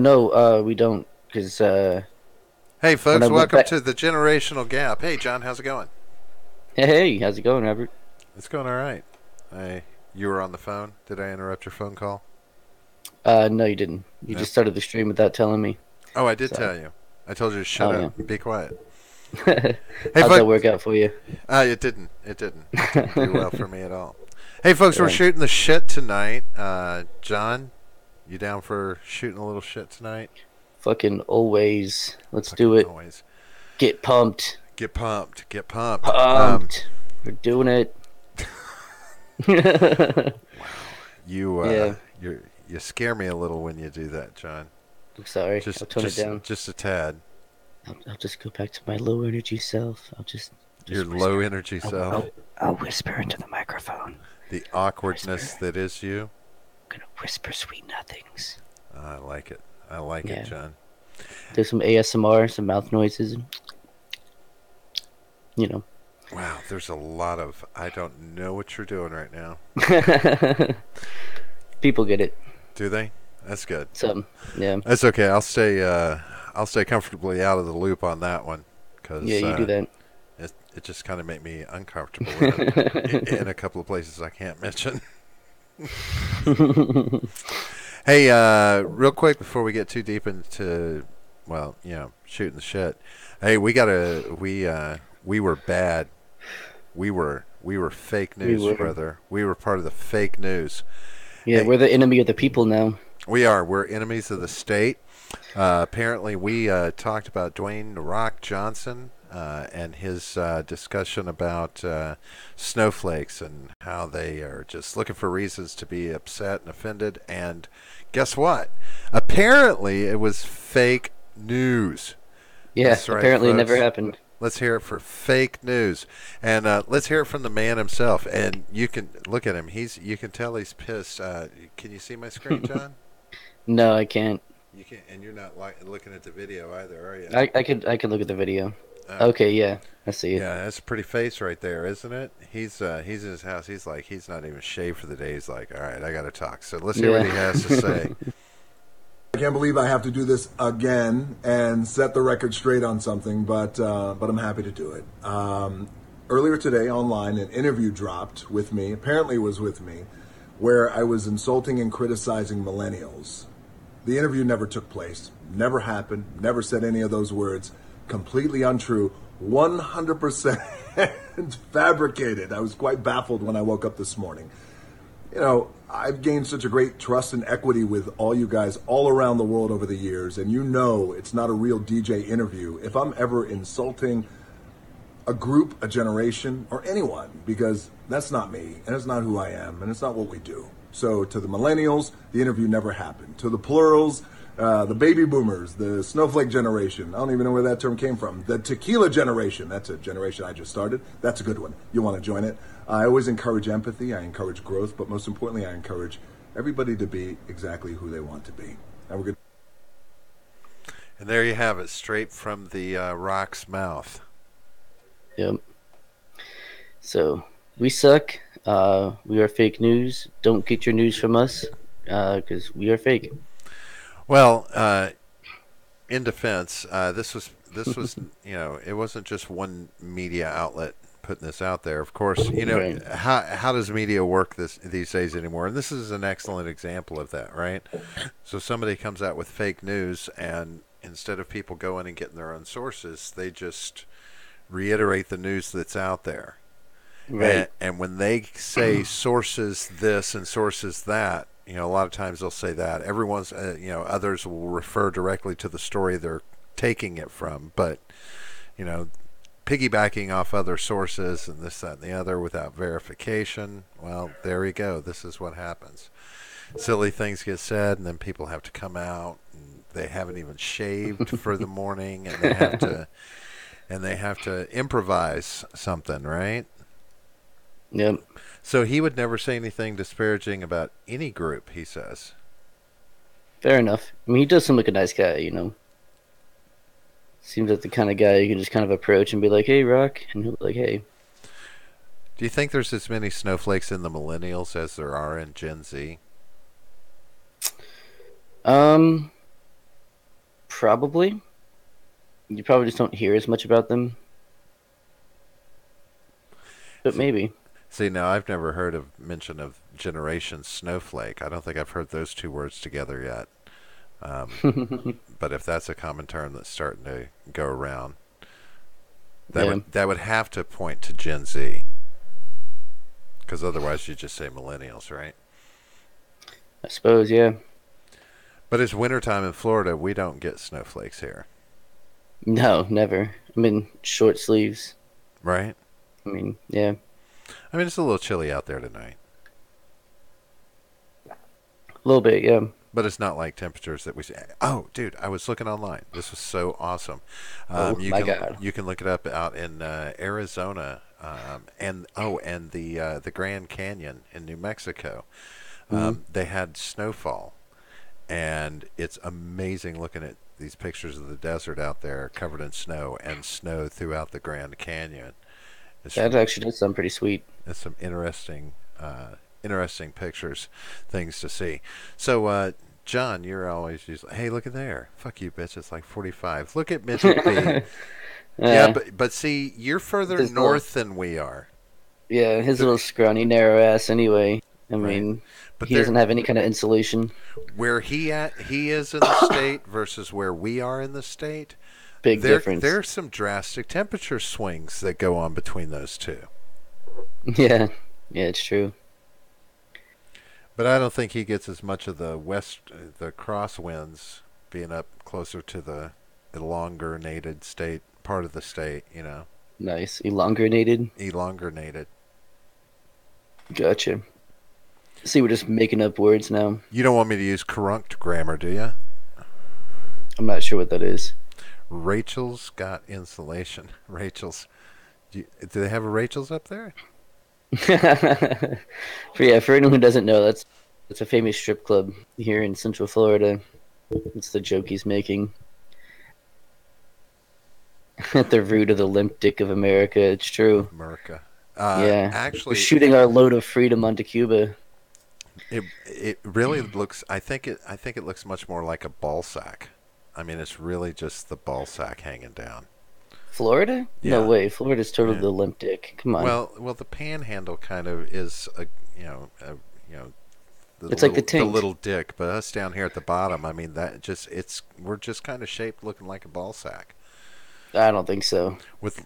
No, we don't, because Hey, when I folks, went welcome back. to the Generational Gap. Hey, John, how's it going? Hey, how's it going, Robert? It's going all right. You were on the phone. Did I interrupt your phone call? No, you didn't. You No. just started the stream without telling me. Oh, I did So, tell you. I told you to shut oh up yeah. and be quiet. Hey, How'd that folks. work out for you? It didn't. It didn't. It didn't do well for me at all. Hey, folks, we're Yeah, shooting the shit tonight. John, you down for shooting a little shit tonight? fucking always. Let's do Fucking it. always. Get pumped. Get pumped. Get pumped. Pumped. We're doing it. You, Yeah, you scare me a little when you do that, John. I'm sorry. I'll Just, tone it just, down. just a tad. I'll just go back to my low energy self. I'll Your just low whisper. energy I'll, self. I'll, I'll whisper into the microphone. The Whisper. awkwardness I'm that is you. gonna whisper sweet nothings. I like it. I like it, Yeah. John. Do some ASMR, some mouth noises, and you know. Wow, there's a lot of I don't know what you're doing right now. People get it. Do they? That's good. Some, yeah, That's okay. I'll stay comfortably out of the loop on that one yeah. because You do that. it just kind of made me uncomfortable in a couple of places I can't mention. Hey, real quick before we get too deep into, well, shooting the shit. Hey, we were bad. We were fake We news, were, brother. We were part of the fake news. yeah. Hey, We're the enemy of the people now. we are. We're enemies of the state. Apparently, we talked about Dwayne "The Rock" Johnson and his discussion about snowflakes and how they are just looking for reasons to be upset and offended. And guess what? Apparently, it was fake news. Yeah, That's right, apparently it never folks. happened. Let's hear it for fake news, and let's hear it from the man himself. And you can look at him; you can tell he's pissed. Can you see my screen, John? No, I can't. You can't, and you're not looking at the video either, are you? I could look at the video. Uh, Okay, yeah, I see it. yeah, that's a pretty face right there, isn't it? He's in his house. He's not even shaved for the day. He's like, all right, I got to talk. So let's hear what Yeah. he has to say. I can't believe I have to do this again and set the record straight on something, but I'm happy to do it. Earlier today, online, an interview dropped with me. Apparently, it was with me, where I was insulting and criticizing millennials. The interview never took place, never happened, never said any of those words. Completely untrue, 100% fabricated. I was quite baffled when I woke up this morning. I've gained such a great trust and equity with all you guys all around the world over the years, and it's not a real DJ interview if I'm ever insulting a group, a generation, or anyone, because that's not me, and it's not who I am, and it's not what we do. So to the millennials, the interview never happened. To the plurals, the baby boomers, the snowflake generation, I don't even know where that term came from. The tequila generation, that's a generation I just started. That's a good one. You want to join it? I always encourage empathy, I encourage growth, but most importantly, I encourage everybody to be exactly who they want to be. And we're good. And there you have it, straight from the Rock's mouth. Yep. So we suck. We are fake news. Don't get your news from us, because we are fake. Well, in defense, this was it wasn't just one media outlet putting this out there. Of course, Right. how does media work these days anymore? And this is an excellent example of that, right? So somebody comes out with fake news, and instead of people going and getting their own sources, they just reiterate the news that's out there. And, Right. and when they say sources this and sources that, a lot of times they'll say that. Others will refer directly to the story they're taking it from, but you know, piggybacking off other sources and this, that, and the other without verification. Well, there you go. This is what happens. Silly things get said, and then people have to come out, and they haven't even shaved for the morning, and they have to improvise something, right? Yep. So he would never say anything disparaging about any group, he says. Fair enough. I mean, he does seem like a nice guy. Seems like the kind of guy you can just kind of approach and be like, "Hey, Rock," and he'll be like, "Hey." Do you think there's as many snowflakes in the millennials as there are in Gen Z? Um, Probably. You probably just don't hear as much about them, but See, maybe. see, now I've never heard of mention of Generation Snowflake. I don't think I've heard those two words together yet. Um, but if that's a common term that's starting to go around, Yeah, that would have to point to Gen Z, because otherwise you just say millennials, right? I suppose. Yeah. But it's wintertime in Florida. We don't get snowflakes here, No, never. I'm in short sleeves. right? I mean, yeah, I mean, it's a little chilly out there tonight, a little bit. Yeah. but it's not like temperatures that we see. Oh, dude, I was looking online. This was so awesome. Oh my You God. can look it up out in Arizona, and the Grand Canyon in New Mexico. Hmm. They had snowfall, and it's amazing looking at these pictures of the desert out there covered in snow and snow throughout the Grand Canyon. It's That actually does sound pretty sweet. It's some interesting pictures, things to see. So, John, you're always usually, hey, look at there. Fuck you, bitch. It's like 45. Look at Midget B. Yeah, Uh, but see, you're further his little, north than we are. yeah, his The, little scrawny, narrow ass. Anyway, I right. mean, But he doesn't have any kind of insulation. where he is in the state versus where we are in the state, Big difference. there's some drastic temperature swings that go on between those two. Yeah, yeah, it's true. But I don't think he gets as much of the crosswinds being up closer to the elongated state part of the state. Nice, elongated. Elongated. Gotcha. See, we're just making up words now. You don't want me to use correct grammar, do you? I'm not sure what that is. Rachel's got insulation. Rachel's. Do they have a Rachel's up there? For anyone who doesn't know, that's a famous strip club here in Central Florida. It's the joke he's making. At the root of the limp dick of America. It's true. America. Yeah, we're Actually, shooting our load of freedom onto Cuba. it really looks. I think it looks much more like a ball sack. I mean, it's really just the ball sack hanging down. Florida? No Yeah. way. Florida's totally Yeah. the limp dick. Come on. Well, the panhandle kind of is you know, It's like the the taint. little dick, but us down here at the bottom, I mean, we're just kind of shaped looking like a ball sack I don't think so. with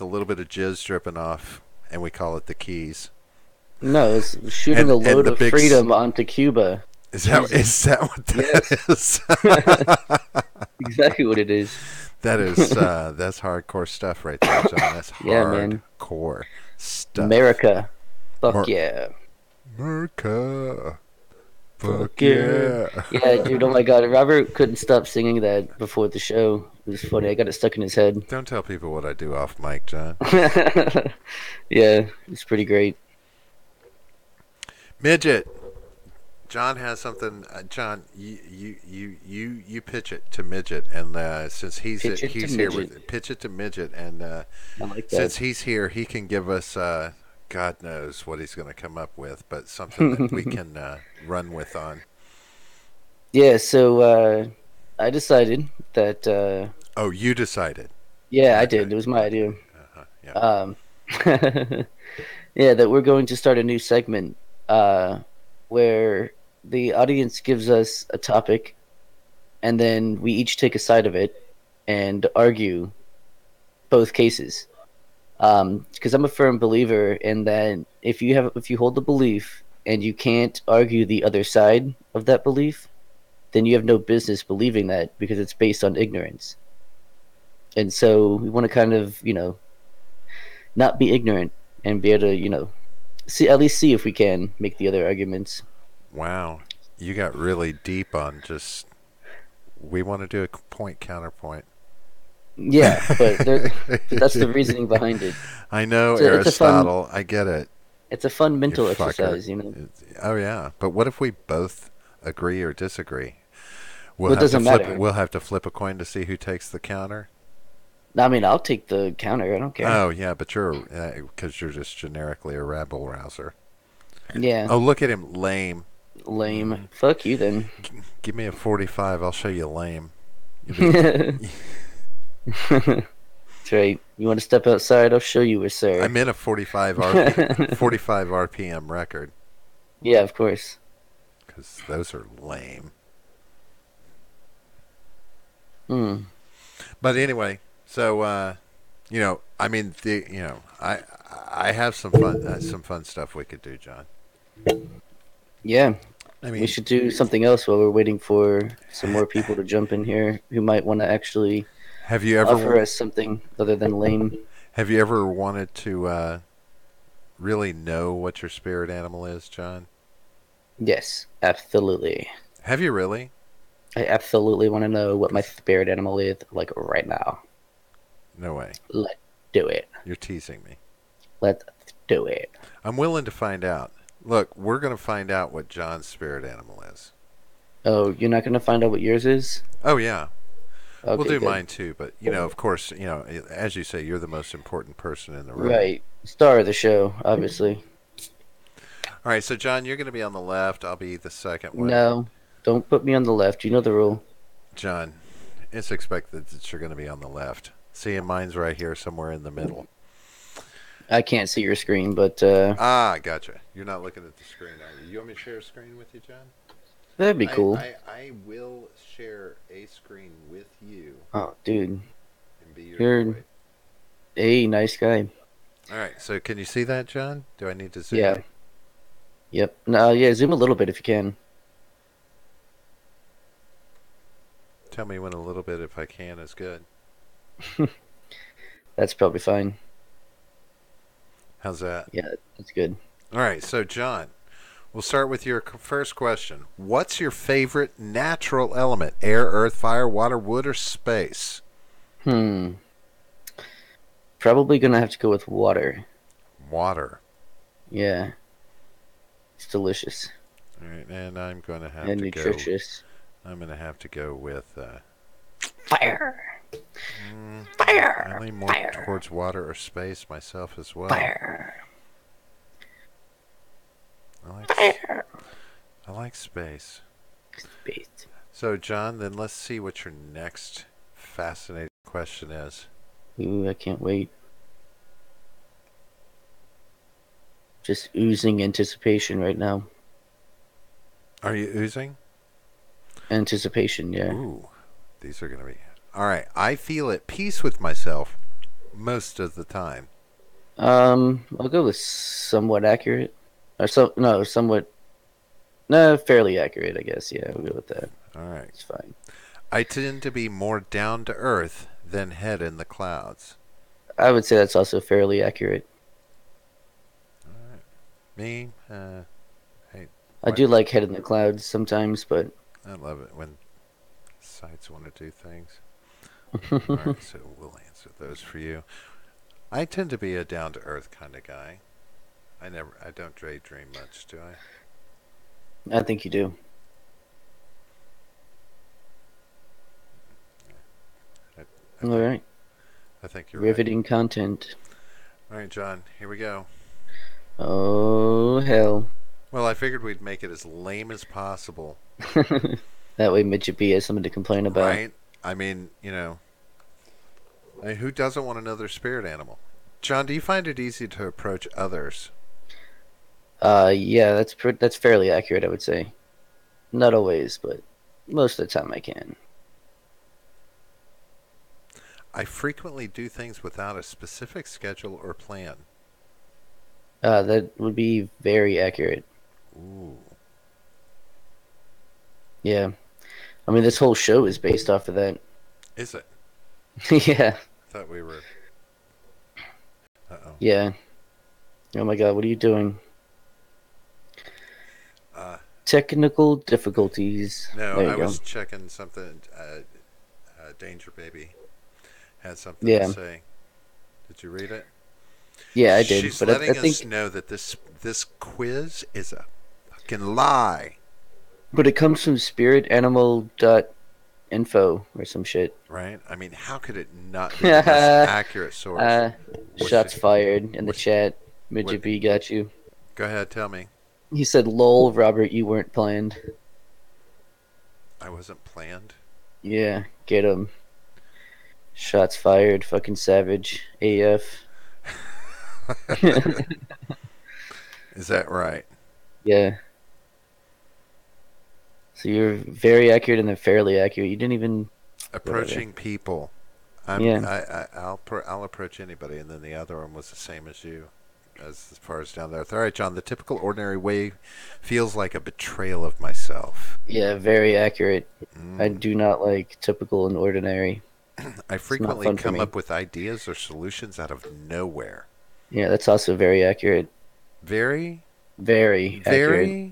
a little bit of jizz dripping off, and we call it the keys. No, it's shooting a And load the of big freedom onto Cuba. is that what that is? Exactly what it is. That is that's hardcore stuff right there, John. That's Yeah, man. hardcore stuff. America. Fuck Mer- yeah. America. Fuck yeah. Yeah, dude, oh my god. Robert couldn't stop singing that before the show. It was funny. I got it stuck in his head. Don't tell people what I do off mic, John. Yeah, it's pretty great. Midget. John has something. John, you pitch it to Midget, and since he's Pitch it to here Midget. pitch it to Midget, and I like that. since he's here, he can give us God knows what he's going to come up with, but something that we can run with on. Yeah, so I decided that Oh, you decided. yeah, I did. It was my idea. Yeah. Yeah, that we're going to start a new segment where the audience gives us a topic, and then we each take a side of it and argue both cases. Because I'm a firm believer in that if you hold the belief and you can't argue the other side of that belief, then you have no business believing that because it's based on ignorance. And so we want to kind of, not be ignorant and be able to, at least see if we can make the other arguments. Wow, you got really deep on just. We want to do a point counterpoint. Yeah, but that's the reasoning behind it. I know It's a Aristotle. I get it. It's a fun mental You fucker. exercise, Oh yeah, but what if we both agree or disagree? Well, it doesn't matter. We'll have to flip a coin to see who takes the counter. I mean, I'll take the counter. I don't care. Oh yeah, but because you're just generically a rabble rouser. Yeah, Oh, look at him, lame. lame. Fuck you then. Give me a 45. I'll show you lame. You'll be- That's right. You want to step outside? I'll show you, sir. I'm in a 45 RPM record Yeah, of course. because those are lame. Hmm. But anyway, so I mean, I have some fun stuff we could do, John. Yeah, I we mean, should do something else while we're waiting for some more people to jump in here who might want to actually have you offer ever us something other than lame. wanted to really know what your spirit animal is, John? Yes, absolutely. Have you really? I absolutely want to know what my spirit animal is, like right now. No way. Let's do it. You're teasing me. Let's do it. I'm willing to find out. Look, we're going to find out what John's spirit animal is. Oh, you're not going to find out what yours is? Oh, yeah. Okay, We'll do good. mine too, but of course, as you say, you're the most important person in the room. Right. Star of the show, obviously. All right, so John, you're going to be on the left. I'll be the second one. No, don't put me on the left. You know the rule. John, it's expected that you're going to be on the left. See, and mine's right here, somewhere in the middle. I can't see your screen, but Gotcha. You're not looking at the screen, are you? You want me to share a screen with you, John? that'd be cool. I will share a screen with you Oh, dude. and be You're- your boy. Hey, nice guy. All right, so can you see that, John? Do I need to zoom? Yeah. Yep. No, yeah, zoom a little bit if you can. Tell me when a little bit, if I can, is good. That's probably fine. How's that? Yeah, that's good. All right, so John, we'll start with your first question. What's your favorite natural element? Air, earth, fire, water, wood, or space? Probably gonna have to go with water. Water. Yeah. It's delicious All right, and I'm going to have and to nutritious. go. I'm going to have to go with. Fire! I Fire! lean more Fire! towards water or space myself as well. Fire! I like space. Space. So, John, then let's see what your next fascinating question is. Ooh, I can't wait. Just oozing anticipation right now. Are you oozing? Anticipation, yeah. Ooh, these are going to be. All right, I feel at peace with myself most of the time. I'll go with somewhat accurate. Or somewhat. No, fairly accurate, I guess. Yeah, we'll go with that. All right. It's fine. I tend to be more down to earth than head in the clouds. I would say that's also fairly accurate. Me, I do like head in the clouds sometimes, but I love it when sites want to do things. All right, so we'll answer those for you. I tend to be a down to earth kind of guy. I don't daydream much, do I? I think you do. I All right. I think you're Riveting content. right. All right, John, here we go. Oh, hell. Well, I figured we'd make it as lame as possible, That way Midget B has something to complain about. right? I mean, who doesn't want another spirit animal? John, do you find it easy to approach others? Yeah, that's fairly accurate, I would say. Not always, but most of the time I can. I frequently do things without a specific schedule or plan. That would be very accurate. Ooh. Yeah. I mean, this whole show is based off of that. Is it? Yeah. I thought we were. Uh-oh. Yeah. Oh my god, what are you doing? Technical difficulties. No, There you I go. was checking something. Danger Baby had something Yeah. to say. Did you read it? Yeah, I did. She's But letting I think, us know that this quiz is a fucking lie, but it comes from spiritanimal.info or some shit. right? I mean, how could it not be the most accurate source? What's Shots she- fired in the what's- chat. Midget B got you. Go ahead, tell me. He said, "Lol, Robert, you weren't planned." I wasn't planned. Yeah, Get him. Shots fired. Fucking savage. AF. Is that right? Yeah. So you're very accurate and then fairly accurate. You didn't even. Approaching people. Yeah. I'll approach anybody, and then the other one was the same as you, as far as down there. All right, John. The typical ordinary way feels like a betrayal of myself. Yeah, very accurate. I do not like typical and ordinary. I frequently come up with ideas or solutions out of nowhere. Yeah, that's also very accurate. Very Accurate.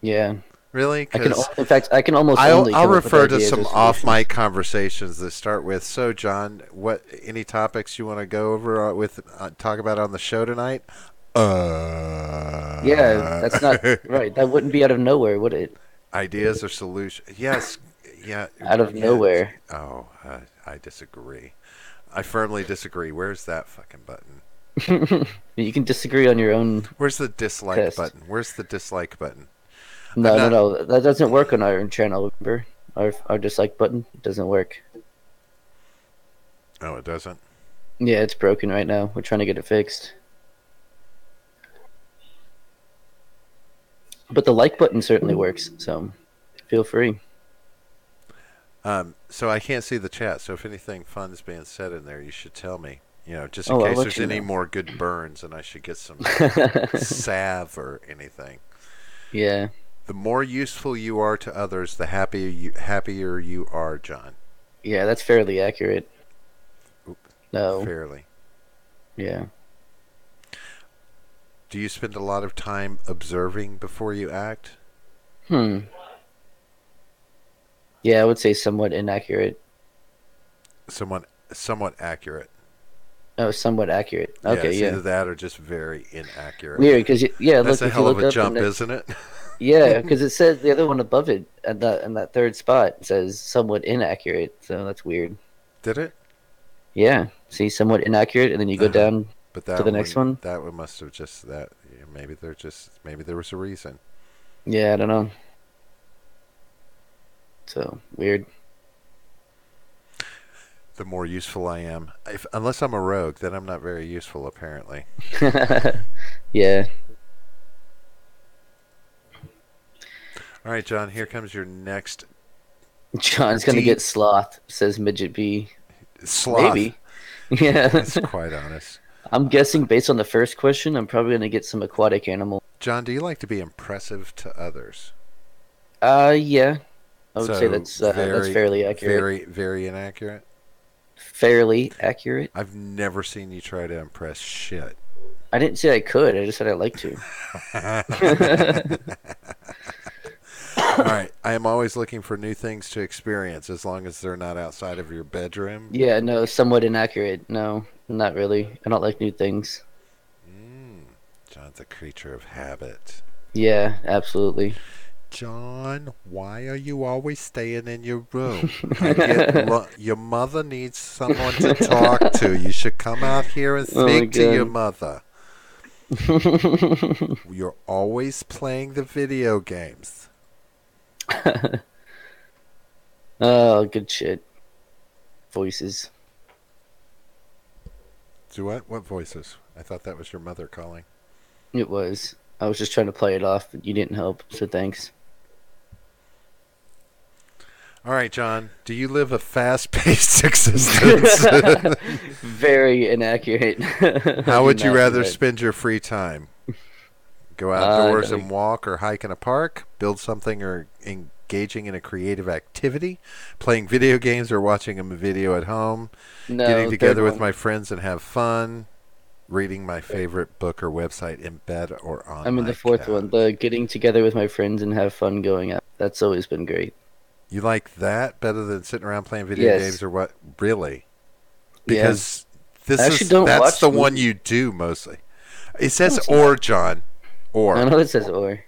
Yeah. Really? In fact, I can almost. I'll refer to some off-mic conversations that start with. So, John, any topics you want to go over talk about on the show tonight? Yeah, that's not right. That wouldn't be out of nowhere, would it? Ideas or solutions? Yes. Yeah. Out of nowhere. Oh, I disagree. I firmly disagree. Where's that fucking button? You can disagree on your own. Where's the dislike button? Where's the dislike button? No. That doesn't work on our channel. Remember, our dislike button doesn't work. Oh, it doesn't? Yeah, it's broken right now. We're trying to get it fixed. But the like button certainly works, so feel free. So I can't see the chat, so if anything fun is being said in there, you should tell me. Just in case there's any more good burns and I should get some salve or anything. Yeah. The more useful you are to others, the happier you are, John. Yeah, that's fairly accurate. No. Fairly. Yeah. Do you spend a lot of time observing before you act? Yeah, I would say somewhat inaccurate. Somewhat accurate. Oh, somewhat accurate. Okay, it's yeah. either that or just very inaccurate. Weird, because that's a hell of a jump, isn't it? Yeah, because it says the other one above it in that third spot says somewhat inaccurate, so that's weird. Did it? Yeah. See, somewhat inaccurate, and then you go down to the next one. That one must have just that. Maybe there was a reason. Yeah, I don't know. So weird. The more useful I am, unless I'm a rogue, then I'm not very useful, apparently. Yeah. All right, John. Here comes your next. John's gonna get sloth, says Midget B. Sloth. Maybe. Yeah. That's quite honest. I'm guessing based on the first question, I'm probably gonna get some aquatic animal. John, do you like to be impressive to others? Yeah. I would say that's fairly accurate. Very, very inaccurate. Fairly accurate. I've never seen you try to impress shit. I didn't say I could. I just said I'd like to. All right. I am always looking for new things to experience as long as they're not outside of your bedroom. Yeah, no, somewhat inaccurate. No, not really. I don't like new things. John's a creature of habit. Yeah, absolutely. John, why are you always staying in your room? Your mother needs someone to talk to. You should come out here and speak to your mother. You're always playing the video games. Oh, good shit. Voices. Do what? What voices? I thought that was your mother calling. It was. I was just trying to play it off, but you didn't help, so thanks. All right, John. Do you live a fast-paced existence? Very inaccurate. How would you rather spend your free time? Go outdoors and walk or hike in a park? Build something or engaging in a creative activity? Playing video games or watching a video at home? No, getting together with my friends and have fun? Reading my favorite book or website in bed or on I'm in the fourth one. The getting together with my friends and have fun going out. That's always been great. You like that better than sitting around playing video games or what? Really? Because that's the one you do mostly. It says or, John. Or. I know it says or.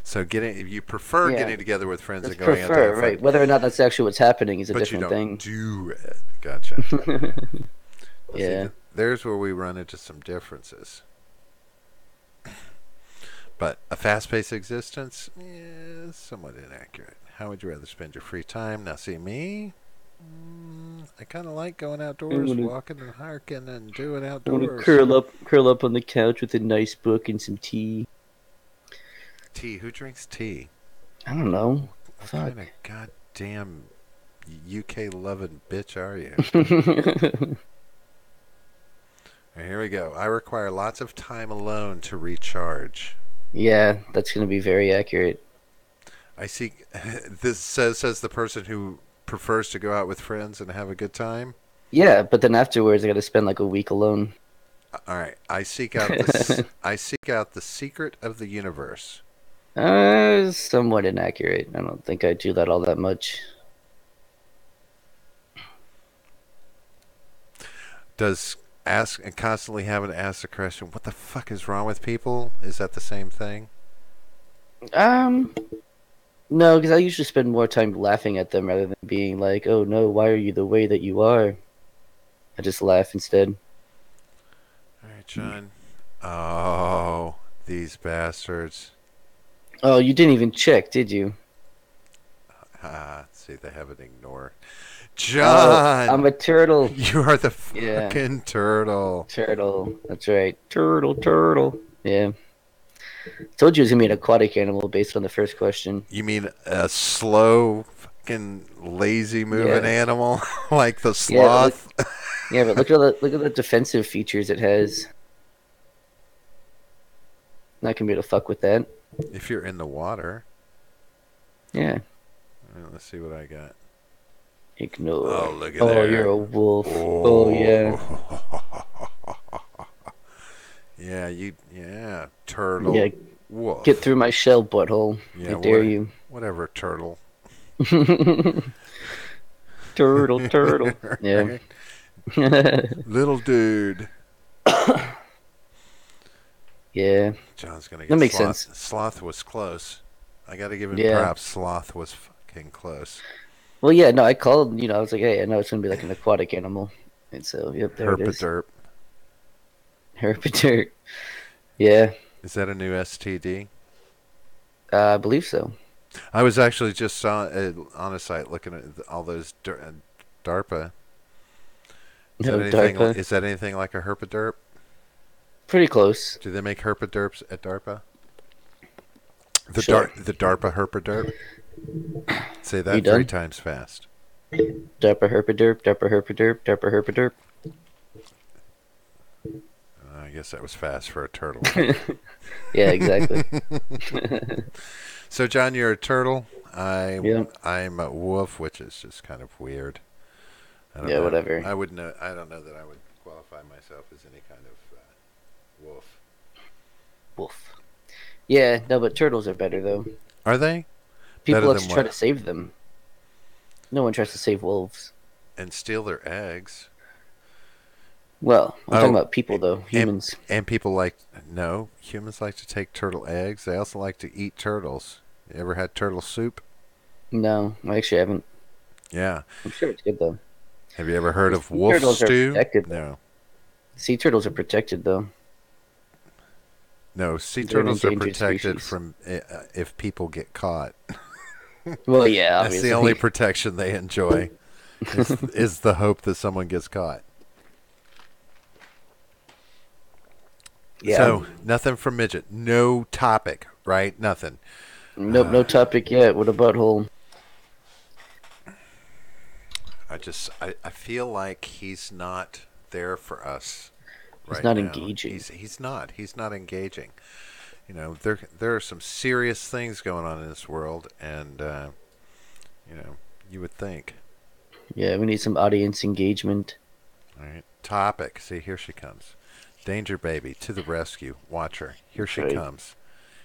So you prefer getting together with friends and going out to have fun. Right. Whether or not that's actually what's happening is a different thing. But you don't do it. Gotcha. Yeah. See, there's where we run into some differences. But a fast-paced existence, somewhat inaccurate. How would you rather spend your free time? Now, see me. I kind of like going outdoors, walking and hiking and doing I want to outdoors. curl up on the couch with a nice book and some tea. Tea? Who drinks tea? I don't know. What Fuck. kind of goddamn UK loving bitch are you? All right, here we go. I require lots of time alone to recharge. Yeah, that's going to be very accurate. I see. This says the person who prefers to go out with friends and have a good time. Yeah, but then afterwards I got to spend like a week alone. All right. I seek out the secret of the universe. Somewhat inaccurate. I don't think I do that all that much. Does ask and constantly having to ask the question, "What the fuck is wrong with people?" Is that the same thing? No, because I usually spend more time laughing at them rather than being like, "Oh no, why are you the way that you are?" I just laugh instead. All right, John. Oh, these bastards. Oh, you didn't even check, did you? See, they have an ignore. John! I'm a turtle. You are the fucking turtle. Turtle. That's right. Turtle. Yeah. Told you it was going to be an aquatic animal based on the first question. You mean a slow, fucking lazy moving animal? Like the sloth? Yeah, but look at the defensive features it has. Not going to be able to fuck with that. If you're in the water. Yeah. All right, let's see what I got. Ignore. Oh, look at that. Oh, you're a wolf. Oh, yeah. Yeah, turtle. Yeah, wolf. get through my shell, butthole. Yeah, I dare you. Whatever, turtle. Turtle. Yeah. Little dude. Yeah. John's gonna get that makes sloth. sense. Sloth was close. I gotta give him props. Sloth was fucking close. Well, yeah, no, I called, I was like, hey, I know it's going to be like an aquatic animal. And so, yep, there it is. Herpaderp. Yeah. Is that a new STD? I believe so. I was actually just on a site looking at all those DARPA. DARPA. Is that anything like a herpaderp? Pretty close. Do they make herpaderps at DARPA? The DARPA herpaderp? Say that 3 times fast. DARPA herpaderp, DARPA herpaderp, DARPA herpaderp. I guess that was fast for a turtle. Yeah, exactly. So, John, you're a turtle. Yep. I'm a wolf, which is just kind of weird. I don't Yeah, know. whatever. I don't know that I would qualify myself as any kind of wolf. Wolf. Yeah, no, but turtles are better, though. Are they? People actually try to save them. No one tries to save wolves. And steal their eggs. Well, I'm talking about people, though. Humans. And people humans like to take turtle eggs. They also like to eat turtles. You ever had turtle soup? No, I actually haven't. Yeah. I'm sure it's good, though. Have you ever heard of wolf stew? No. Sea turtles are protected, though. No, sea turtles are protected from if people get caught. Well, yeah, obviously. That's the only protection they enjoy is the hope that someone gets caught. Yeah. So, nothing from Midget. No topic, right? Nothing. Nope, no topic yet. What a butthole. I feel like he's not there for us. He's not engaging. He's not engaging. There are some serious things going on in this world, and you would think. Yeah, we need some audience engagement. All right, topic. See, here she comes. Danger baby to the rescue. Watch her. Here she comes.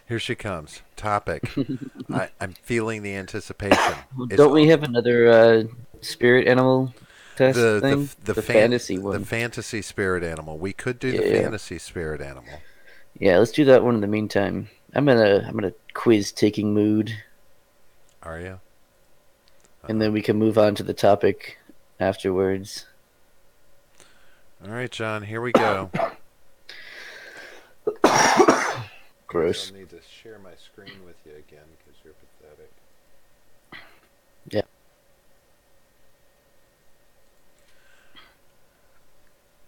Here she comes. Topic. I'm feeling the anticipation. Don't we have another spirit animal test thing? The fantasy one. The fantasy spirit animal. We could do the fantasy spirit animal. Yeah, let's do that one in the meantime. I'm in a quiz taking mood. Are you? And then we can move on to the topic afterwards. All right, John. Here we go. Gross. I need to share my screen with you again because you're pathetic. Yeah.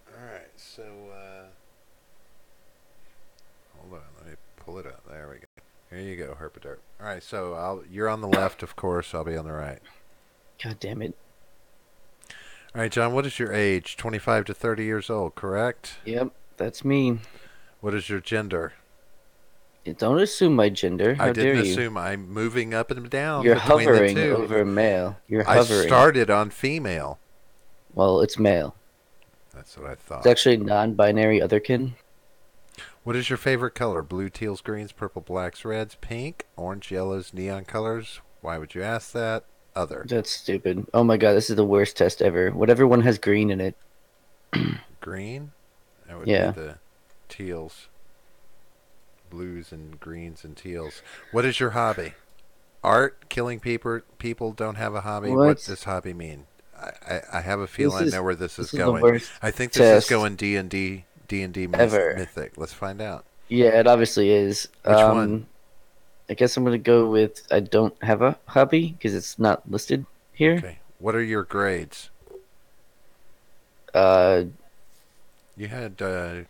All right, so hold on, let me pull it up. There we go. Here you go, Herpaderp. All right, so you're on the left, of course. I'll be on the right. God damn it. All right, John, what is your age? 25 to 30 years old, correct? Yep, that's me. What is your gender? Don't assume my gender. I How dare didn't you? assume. I'm moving up and down You're between the hovering two. over male. You're I hovering. started on female. Well, it's male. That's what I It's thought. actually non-binary otherkin. What is your favorite color? Blue, teals, greens, purple, blacks, reds, pink, orange, yellows, neon colors? Why would you ask that? Other. That's stupid. Oh my god, this is the worst test ever. Whatever one has green in it. Green? That would Yeah. be the teals. Blues and greens and teals. What is your hobby? Art? Killing people don't have a hobby? What What? does hobby mean? I have a This feeling I is know where this is this is the going. worst I think this is test going D&D ever. mythic. Let's find out. Yeah, it obviously is. Which one? I guess I'm gonna go with I don't have a hobby because it's not listed here. Okay. What are your grades? Uh, You had I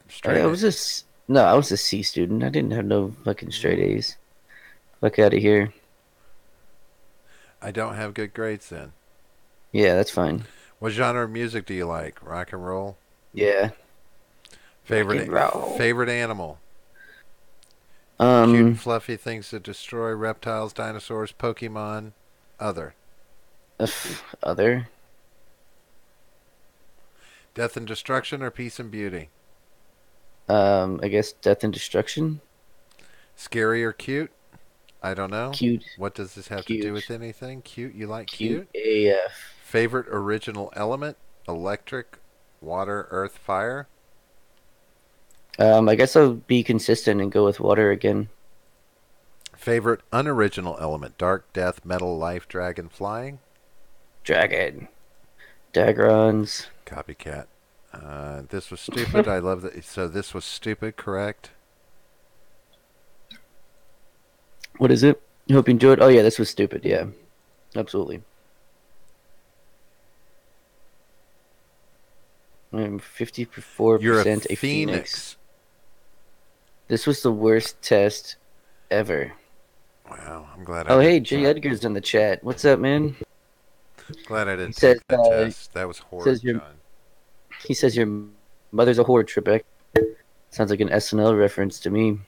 straight was no, I was a C student. I didn't have no fucking straight A's. Fuck out of here. I don't have good grades then. Yeah, that's fine. What genre of music do you like? Rock and roll? Yeah. Favorite and roll. favorite animal? Cute and fluffy things that destroy reptiles, dinosaurs, Pokemon, other. Other. Death and destruction or peace and beauty? I guess death and destruction. Scary or cute? I don't know. Cute. What does this have to do Cute. with anything? Cute? You like Cute cute? AF. Favorite original element? Electric, water, earth, fire? I guess I'll be consistent and go with water again. Favorite unoriginal element? Dark, death, metal, life, dragon, flying? Dragon. Dagrons. Copycat. This was stupid. I love that. So this was stupid, correct? What is it? I hope you enjoyed. Oh yeah, this was stupid. Yeah, absolutely. I'm 54% You're a a phoenix. phoenix. This was the worst test ever. Wow, I'm glad. Oh I hey, didn't, Jay Edgar's in the chat. What's up, man? glad I didn't He says, take that test. That was horrible, says you're- John. He says your mother's a whore, Trebek. Sounds like an SNL reference to me.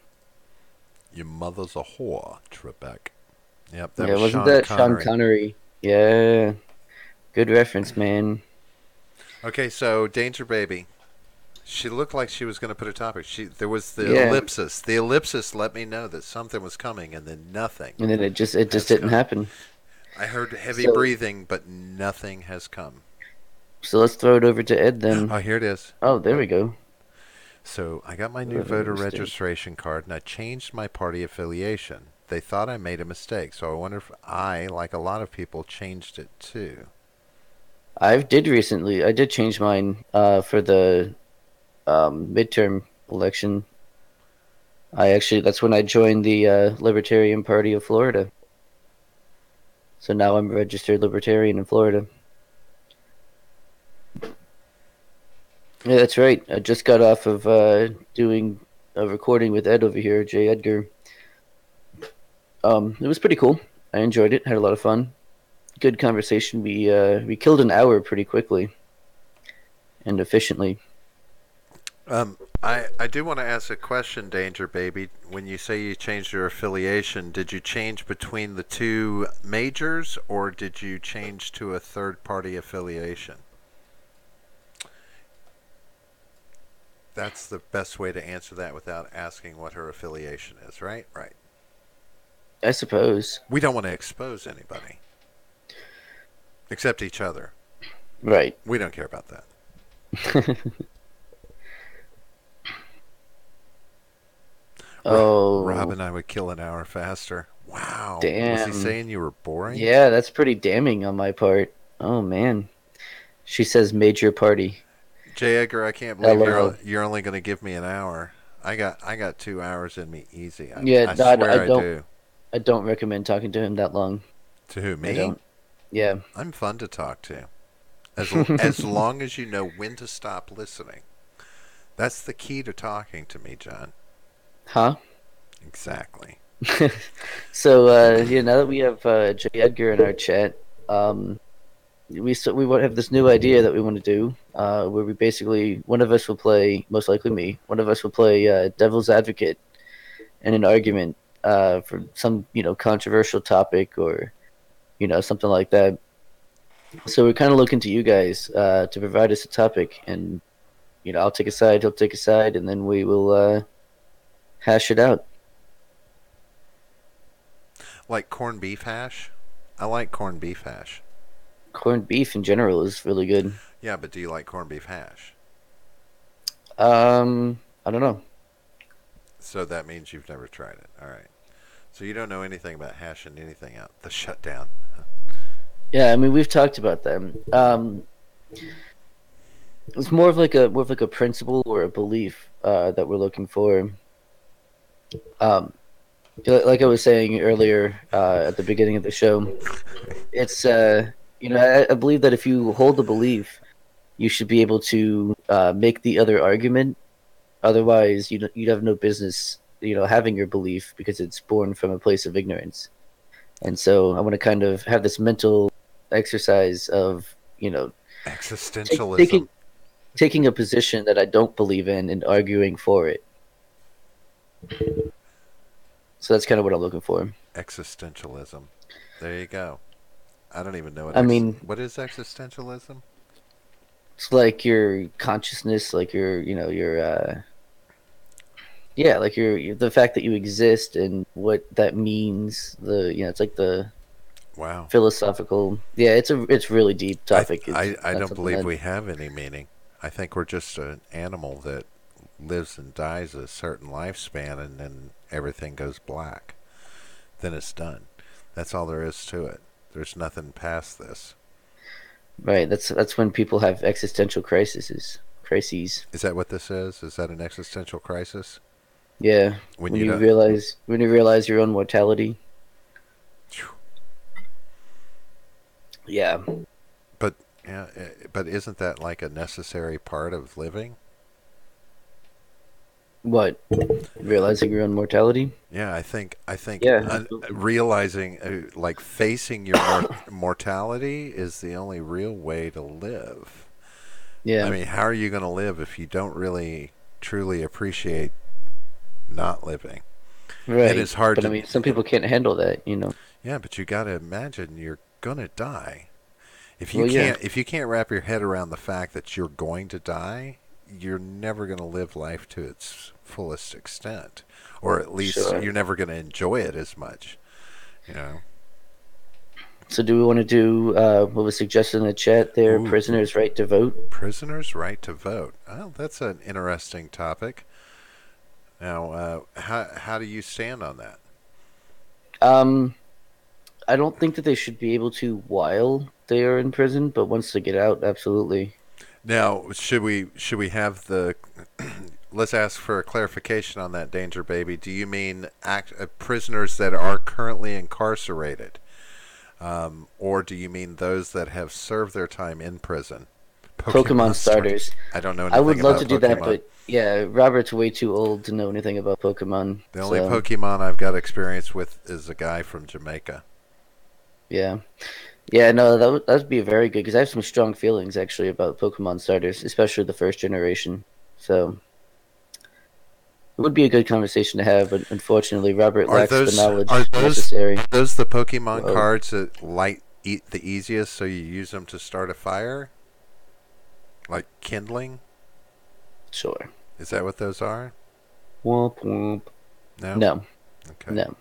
Your mother's a whore, Trebek. Yep, that Yeah, was wasn't Sean that Connery. Sean Connery? Yeah, good reference, man. Okay, so Danger Baby. She looked like she was going to put a topic. There was the Yeah. ellipsis. The ellipsis let me know that something was coming, and then nothing. And then it just That's didn't come. happen. I heard heavy So- breathing, but nothing has come. So let's throw it over to Ed then. Oh, here it is. Oh, there we go. So I got my new What a voter mistake. registration card, and I changed my party affiliation. They thought I made a mistake, so I wonder if I, like a lot of people, changed it too. I did recently. I did change mine for the midterm election. That's when I joined the Libertarian Party of Florida. So now I'm a registered Libertarian in Florida. Yeah, that's right. I just got off of doing a recording with Ed over here, Jay Edgar. It was pretty cool. I enjoyed it. Had a lot of fun. Good conversation. We killed an hour pretty quickly and efficiently. I do want to ask a question, Danger Baby. When you say you changed your affiliation, did you change between the two majors, or did you change to a third-party affiliation? That's the best way to answer that without asking what her affiliation is, right? Right. I suppose. We don't want to expose anybody. Except each other. Right. We don't care about that. Oh. Rob and I would kill an hour faster. Wow. Was Damn. he saying you were boring? Yeah, that's pretty damning on my part. Oh man. She says major party. J. Edgar, I can't believe Hello. you're only going to give me an hour. I got 2 hours in me easy. Yeah, I no, I swear I don't- do. I don't recommend talking to him that long. To who, I me? don't. Yeah. I'm fun to talk to. As long as you know when to stop listening. That's the key to talking to me, John. Huh? Exactly. So yeah, now that we have J. Edgar in our chat, we want to have this new idea that we want to do, where we basically one of us will play, most likely me, one of us will play devil's advocate in an argument for some controversial topic or something like that. So we're kind of looking to you guys to provide us a topic, and I'll take a side, he'll take a side, and then we will hash it out. Like corned beef hash? I like corned beef hash. Corned beef in general is really good. Yeah, but do you like corned beef hash? I don't know. So that means you've never tried it. All right. So you don't know anything about hashing anything out. The shutdown. Yeah, I mean we've talked about them. It's more of like a principle or a belief that we're looking for. Um, like I was saying earlier at the beginning of the show, it's I believe that if you hold a belief, you should be able to make the other argument. Otherwise, you'd have no business having your belief because it's born from a place of ignorance. And so I want to kind of have this mental exercise of Existentialism. taking a position that I don't believe in and arguing for it. So that's kind of what I'm looking for. Existentialism. There you go. I don't even know what. I mean, what is existentialism? it's like your consciousness, like yeah, like the fact that you exist and what that means. It's like the Wow. philosophical. Yeah, it's really deep topic. I don't believe we have any meaning. I think we're just an animal that lives and dies a certain lifespan, and then everything goes black. Then it's done. That's all there is to it. There's nothing past this. Right. That's when people have existential crises. Crises. Is that what this is? Is that an existential crisis? Yeah. When When you you don't. realize your own mortality. Yeah. But yeah, but isn't that like a necessary part of living? What? Realizing your own mortality? Yeah, I think Yeah. Absolutely. realizing, like facing your mortality is the only real way to live. I Yeah. mean, how are you going to live if you don't really truly appreciate not living? It Right. is hard But I to. mean, some people can't handle that. Yeah, but you got to imagine you're going to die. Well, yeah. If you can't wrap your head around the fact that you're going to die, you're never going to live life to its fullest extent, or at least Sure. you're never going to enjoy it as much. You know. So do we want to do what was suggested in the chat there? Ooh. Prisoners' right to vote. Prisoners' right to vote. Oh, that's an interesting topic. Now, how do you stand on that? Um, I don't think that they should be able to while they are in prison, but once they get out, absolutely. Now, should we have the? Let's ask for a clarification on that, Danger Baby. Do you mean prisoners that are currently incarcerated, or do you mean those that have served their time in prison? Pokemon starters. I don't know I anything would love about to do that, Pokemon. but yeah, Robert's way too old to know anything about Pokemon. The only So, Pokemon I've got experience with is a guy from Jamaica. yeah. Yeah, no, that would be very good because I have some strong feelings actually about Pokemon starters, especially the first generation. So it would be a good conversation to have, but unfortunately, Robert Are lacks the those knowledge are those necessary. are those the Pokemon Whoa. cards that light eat the easiest, so you use them to start a fire, like kindling? Sure. Is that what those are? Womp womp. No. No, Okay. no.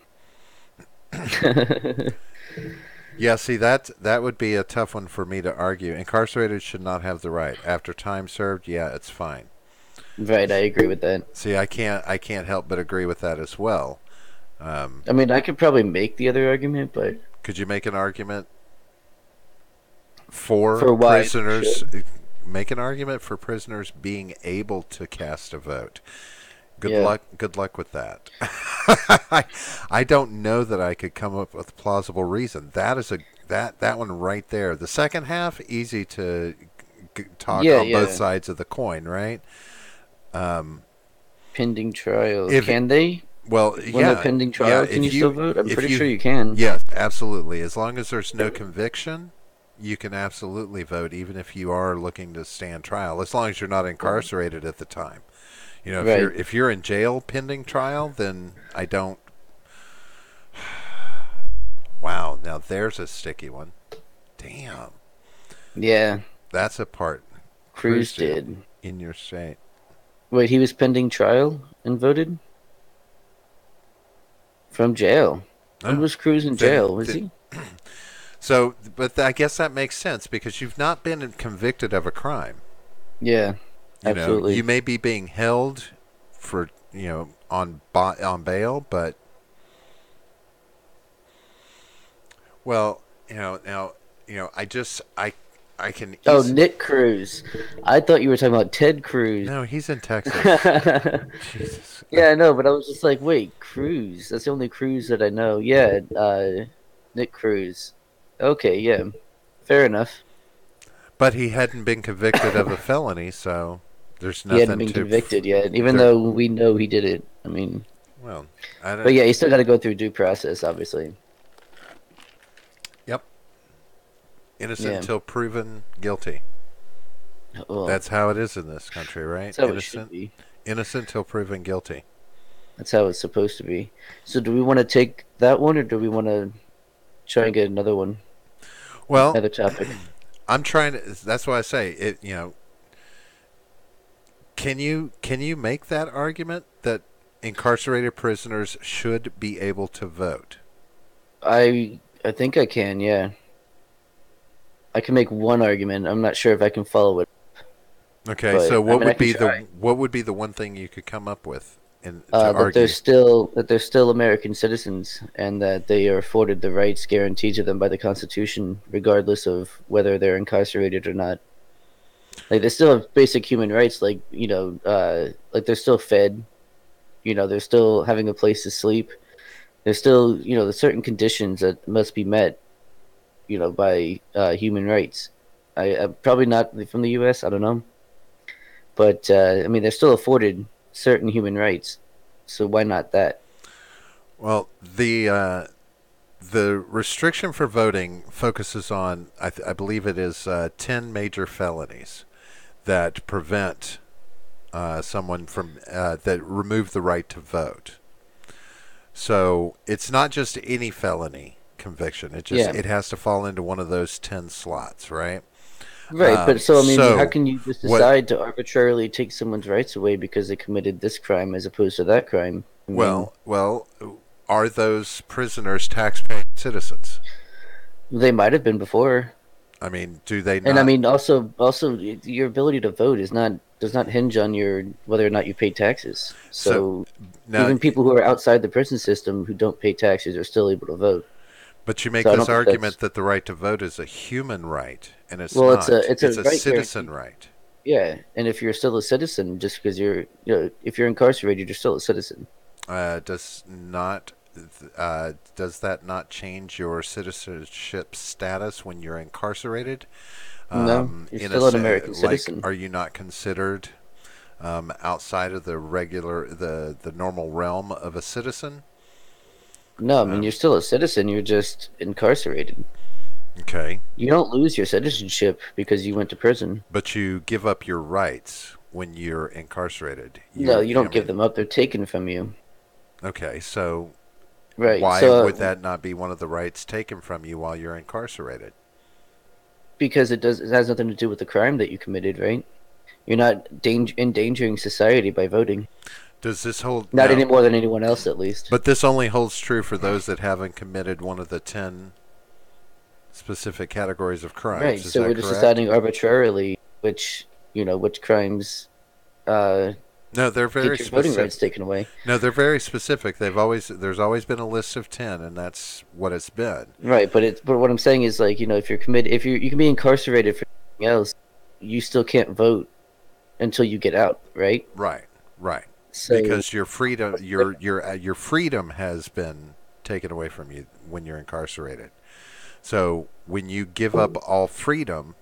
Yeah. See, that would be a tough one for me to argue. Incarcerated should not have the right. After time served, yeah, it's fine. Right, I agree with that. See, I can't help but agree with that as well. I mean, I could probably make the other argument, but Could you make an argument for for why they prisoners? should. Make an argument for prisoners being able to cast a vote. Yeah. Good luck with that. I don't know that I could come up with a plausible reason. That is that one right there. The second half, easy to talk Yeah, on both yeah. sides of the coin, right? Pending trial. If Can they? Well, When they're yeah, pending yeah. trial, can you still vote? I'm If pretty sure you, you can. yes, absolutely. As long as there's no conviction, you can absolutely vote, even if you are looking to stand trial. As long as you're not incarcerated at the time. You know, Right. if you're in jail pending trial, then I don't. Wow, now there's a sticky one. Damn, Yeah. that's a part. Cruz Cruz did did. in your state. Wait, he was pending trial and voted from jail. When Oh, was Cruz in then, jail? Was then he? so, but I guess that makes sense because you've not been convicted of a crime. Yeah. You know, you Absolutely. may be being held for on bail, but well, I can Oh, easily. Nick Cruz. I thought you were talking about Ted Cruz. No, he's in Texas. Jesus. Yeah, I know, but I was just like, wait, Cruz. That's the only Cruz that I know. Yeah, Nick Cruz. Okay, yeah. Fair enough. But he hadn't been convicted of a felony, so there's He hadn't nothing been to. convicted yet, even There. though we know he did it. I mean, Well, I but don't. yeah, he still got to go through due process, obviously. Yep. Innocent Yeah. until proven guilty. Well, That's how it is in this country, right? that's how it should be. Innocent until proven guilty. That's how it's supposed to be. So, do we want to take that one, or do we want to try and get another one, Well, another topic? I'm trying to. That's why I say it. Can you make that argument that incarcerated prisoners should be able to vote? I think I can. Yeah, I can make one argument. I'm not sure if I can follow it, Okay, but so I what mean, I would can be try. the one thing you could come up with to argue? That they're still American citizens and that they are afforded the rights guaranteed to them by the Constitution, regardless of whether they're incarcerated or not. Like they still have basic human rights, like like they're still fed. They're still having a place to sleep. There's still there's certain conditions that must be met. By human rights. I'm probably not from the U.S. I don't know, but I mean they're still afforded certain human rights. So why not that? Well, the restriction for voting focuses on I believe it is 10 major felonies that prevent someone from that remove the right to vote. So it's not just any felony conviction. Yeah. It has to fall into one of those 10 slots, right? Right, but so I mean, how So can you just what? decide to arbitrarily take someone's rights away because they committed this crime as opposed to that crime? I mean, Well, are those prisoners taxpaying citizens? they might have been before, I mean, do they and I not? mean, also your ability to vote is not does not hinge on your whether or not you pay taxes. So So now, even people who are outside the prison system who don't pay taxes are still able to vote. but you make So I this don't think argument that's that the right to vote is a human right, and it's well, not. it's It's a a right citizen guarantee. right. Yeah, and if you're still a citizen, just because if you're incarcerated, you're still a citizen. Does not does that not change your citizenship status when you're incarcerated? No, you're In a still an American like, citizen. are you not considered outside of the regular the normal realm of a citizen? No, I mean Um, you're still a citizen. You're just incarcerated. okay, You don't lose your citizenship because you went to prison. but you give up your rights when you're incarcerated. No, you I don't give mean, them up. They're taken from you. okay, so Right. why So would that not be one of the rights taken from you while you're incarcerated? because it has nothing to do with the crime that you committed, right? You're not endangering society by voting. Does this hold Not now? any more than anyone else, at least. But this only holds true for those that haven't committed one of the 10 specific categories of Right. crimes. Is So that we're just correct? deciding arbitrarily which crimes uh, No, they're very get your voting rights specific. taken away. No, they're very specific. There's always been a list of 10, and that's what it's been. Right, but what I'm saying is like if you're committed, if you can be incarcerated for anything else, you still can't vote until you get out, right? Right, right. So because your freedom your freedom has been taken away from you when you're incarcerated. So when you give up all freedom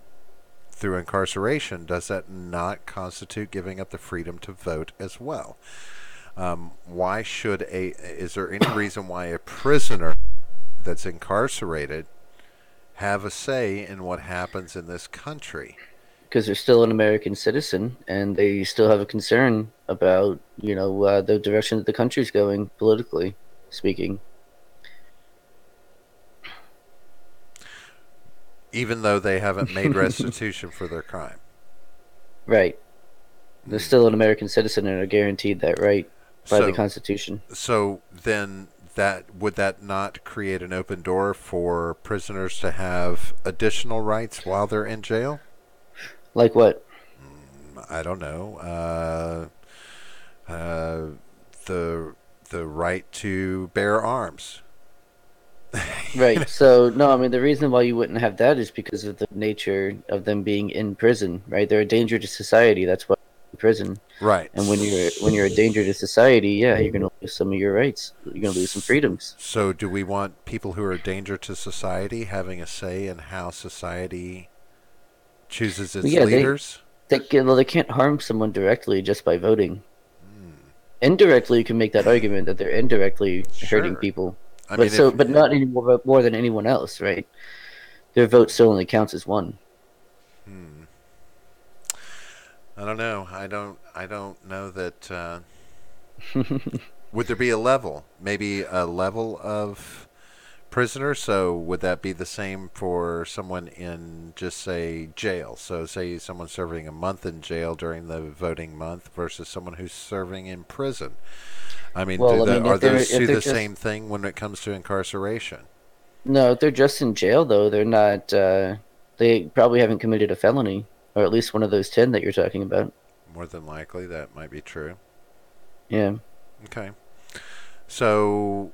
through incarceration, does that not constitute giving up the freedom to vote as well? Why should is there any reason why a prisoner that's incarcerated have a say in what happens in this country? because they're still an American citizen and they still have a concern about, the direction that the country's going politically speaking. Even though they haven't made restitution for their crime. Right. They're still an American citizen and are guaranteed that right by the Constitution. So then would that not create an open door for prisoners to have additional rights while they're in jail? Like what? I don't know. The right to bear arms. Right. So no, I mean the reason why you wouldn't have that is because of the nature of them being in prison, right? They're a danger to society. That's why they're in prison. Right. And when you're a danger to society, yeah, you're gonna lose some of your rights. You're gonna lose some freedoms. So do we want people who are a danger to society having a say in how society chooses its leaders? They can't harm someone directly just by voting. Indirectly, you can make that argument that they're indirectly hurting people. But not any more than anyone else, right? Their vote still only counts as one. I don't know. I don't know that. Would there be a level? Maybe a level of prisoner? So would that be the same for someone in, just say, jail? So say someone's serving a month in jail during the voting month versus someone who's serving in prison. I mean, are those two the same thing when it comes to incarceration? No, if they're just in jail, though, they're not. They probably haven't committed a felony, or at least one of those 10 that you're talking about. More than likely, that might be true. Yeah. Okay. So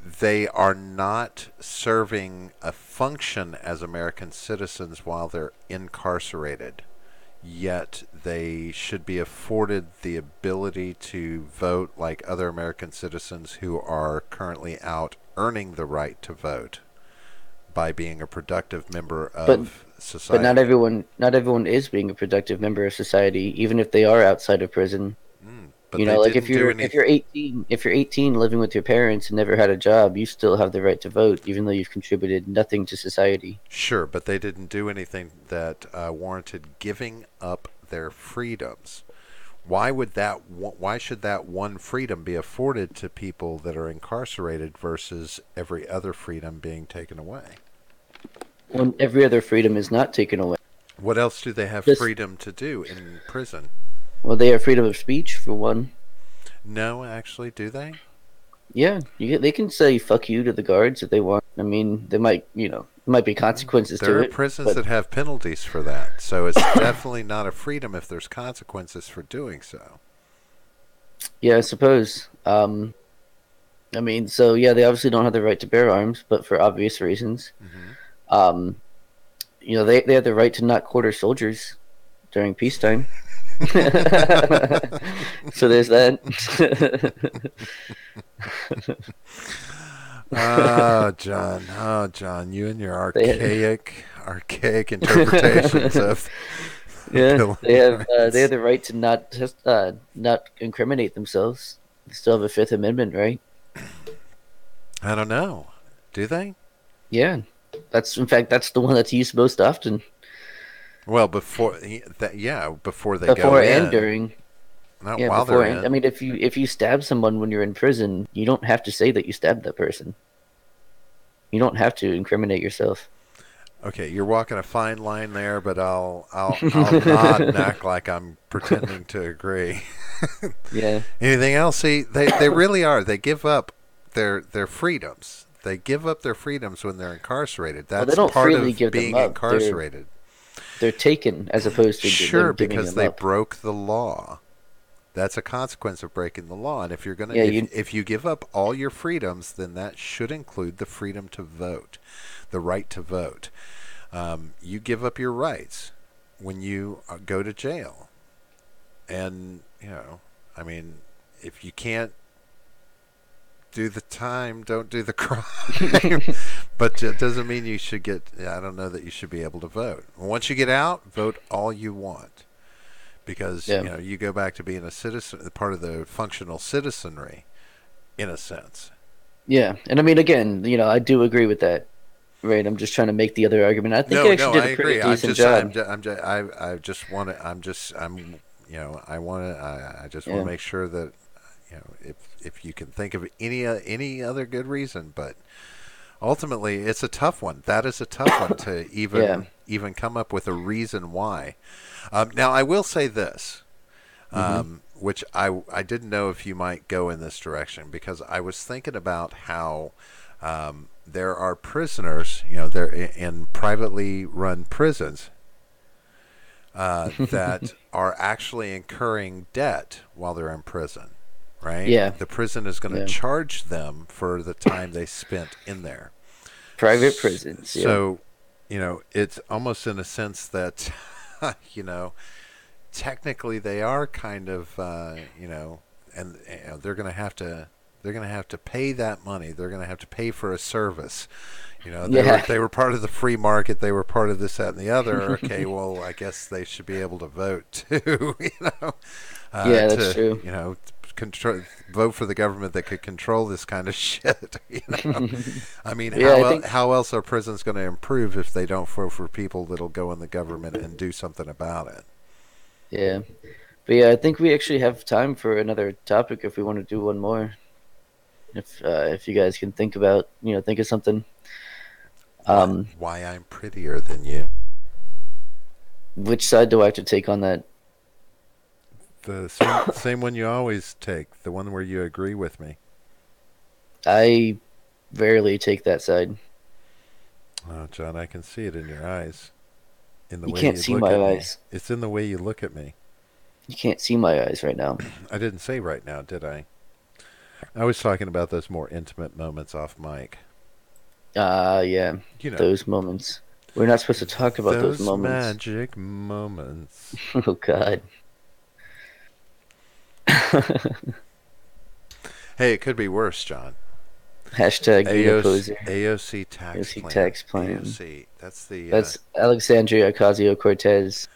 they are not serving a function as American citizens while they're incarcerated, yet they should be afforded the ability to vote like other American citizens who are currently out earning the right to vote by being a productive member of society. But not everyone is being a productive member of society, even if they are outside of prison. But like if you're 18 living with your parents and never had a job, you still have the right to vote, even though you've contributed nothing to society. Sure, but they didn't do anything that warranted giving up their freedoms. Why should that one freedom be afforded to people that are incarcerated versus every other freedom being taken away? When every other freedom is not taken away. What else do they have freedom to do in prison? Well, they have freedom of speech, for one. No, actually, do they? Yeah, they can say "fuck you" to the guards if they want. I mean, they might, might be consequences to it. There are prisons that have penalties for that, so it's definitely not a freedom if there's consequences for doing so. Yeah, I suppose. I mean, so yeah, they obviously don't have the right to bear arms, but for obvious reasons. Mm-hmm. They have the right to not quarter soldiers during peacetime. So there's that. Oh, John, you and your archaic interpretations of. Yeah, they have the right to not incriminate themselves. They still have a Fifth Amendment, right? I don't know. Do they? Yeah, that's the one that's used most often. Well, before they before go in. And during. Not while they're in. I mean, if you stab someone when you're in prison, you don't have to say that you stabbed that person. You don't have to incriminate yourself. Okay, you're walking a fine line there, but I'll nod and act like I'm pretending to agree. Yeah. Anything else? See, they really are. They give up their freedoms. They give up their freedoms when they're incarcerated. That's part of being incarcerated. They're taken as opposed to because they broke the law. That's a consequence of breaking the law. And if you're if you give up all your freedoms, then that should include the freedom to vote, the right to vote. You give up your rights when you go to jail, and I mean, if you can't do the time, don't do the crime. But it doesn't mean you should get. I don't know that you should be able to vote. Once you get out, vote all you want, because Yeah. you go back to being a citizen, part of the functional citizenry, in a sense. Yeah, and I mean, again, I do agree with that. Right, I'm just trying to make the other argument. I think I No, actually I did a pretty agree. I'm decent just, job. I just want to, I want to, I just want Yeah. to make sure that, if you can think of any other good reason, but ultimately it's a tough one. That is a tough one to Yeah. even come up with a reason why. Now I will say this, which I didn't know if you might go in this direction, because I was thinking about how there are prisoners, they're in privately run prisons that are actually incurring debt while they're in prison, right? Yeah. The prison is going to Yeah. charge them for the time they spent in there. Private prisons. Yeah. So, it's almost in a sense that, technically they are kind of, and they're going to have to. They're going to have to pay that money. They're going to have to pay for a service. They were part of the free market. They were part of this, that, and the other. Okay, well, I guess they should be able to vote too. Yeah, that's true. Vote for the government that could control this kind of shit. I mean, Yeah, how else are prisons going to improve if they don't vote for people that'll go in the government and do something about it? Yeah. But yeah, I think we actually have time for another topic if we want to do one more. If you guys can think of something. Why I'm prettier than you. Which side do I have to take on that? The same one you always take, the one where you agree with me. I rarely take that side. Oh, John, I can see it in your eyes. In the You way can't you see look my at eyes. me. It's in the way you look at me. You can't see my eyes right now. I didn't say right now, did I? I was talking about those more intimate moments off mic. Yeah. Those moments. We're not supposed to talk about those moments. Magic moments. Oh, God. Hey, it could be worse, John. Hashtag Neoposer. AOC tax AOC plan. tax plan. AOC. That's Alexandria Ocasio-Cortez.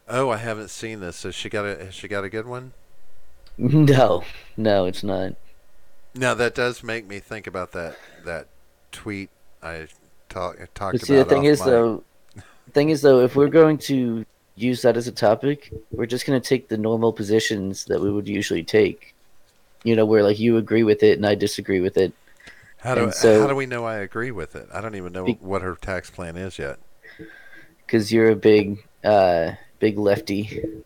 Oh, I haven't seen this. Has she got a good one? No, it's not. Now that does make me think about that tweet I talked about. But see, the thing is though, if we're going to use that as a topic, we're just going to take the normal positions that we would usually take. Where like you agree with it and I disagree with it. How do we know I agree with it? I don't even know what her tax plan is yet. Because you're a big lefty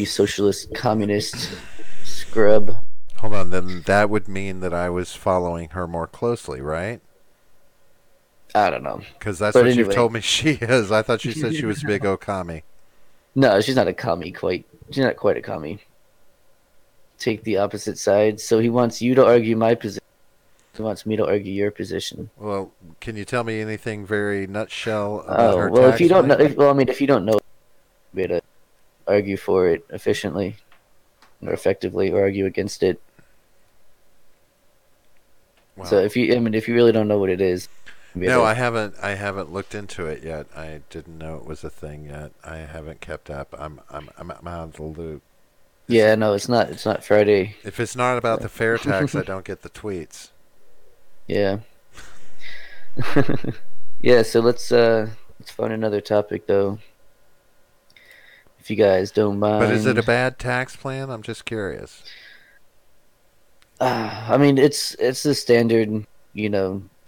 socialist communist scrub. Hold on, then that would mean that I was following her more closely, right? I don't know. Because that's what you've told me she is. I thought she said she was a big Okami. No, she's not a commie quite. She's not quite a commie. Take the opposite side. So he wants you to argue my position. He wants me to argue your position. Well, can you tell me anything very nutshell about her tax if you don't plan? know, if you don't know, be able to argue for it efficiently or effectively, or argue against it. Wow. So if you really don't know what it is, no, I haven't looked into it yet. I didn't know it was a thing yet. I haven't kept up. I'm out of the loop. Yeah, no, it's not Friday. If it's not about the fair tax, I don't get the tweets. Yeah. Yeah, so let's find another topic though. If you guys don't mind. But is it a bad tax plan? I'm just curious. I mean, it's the standard,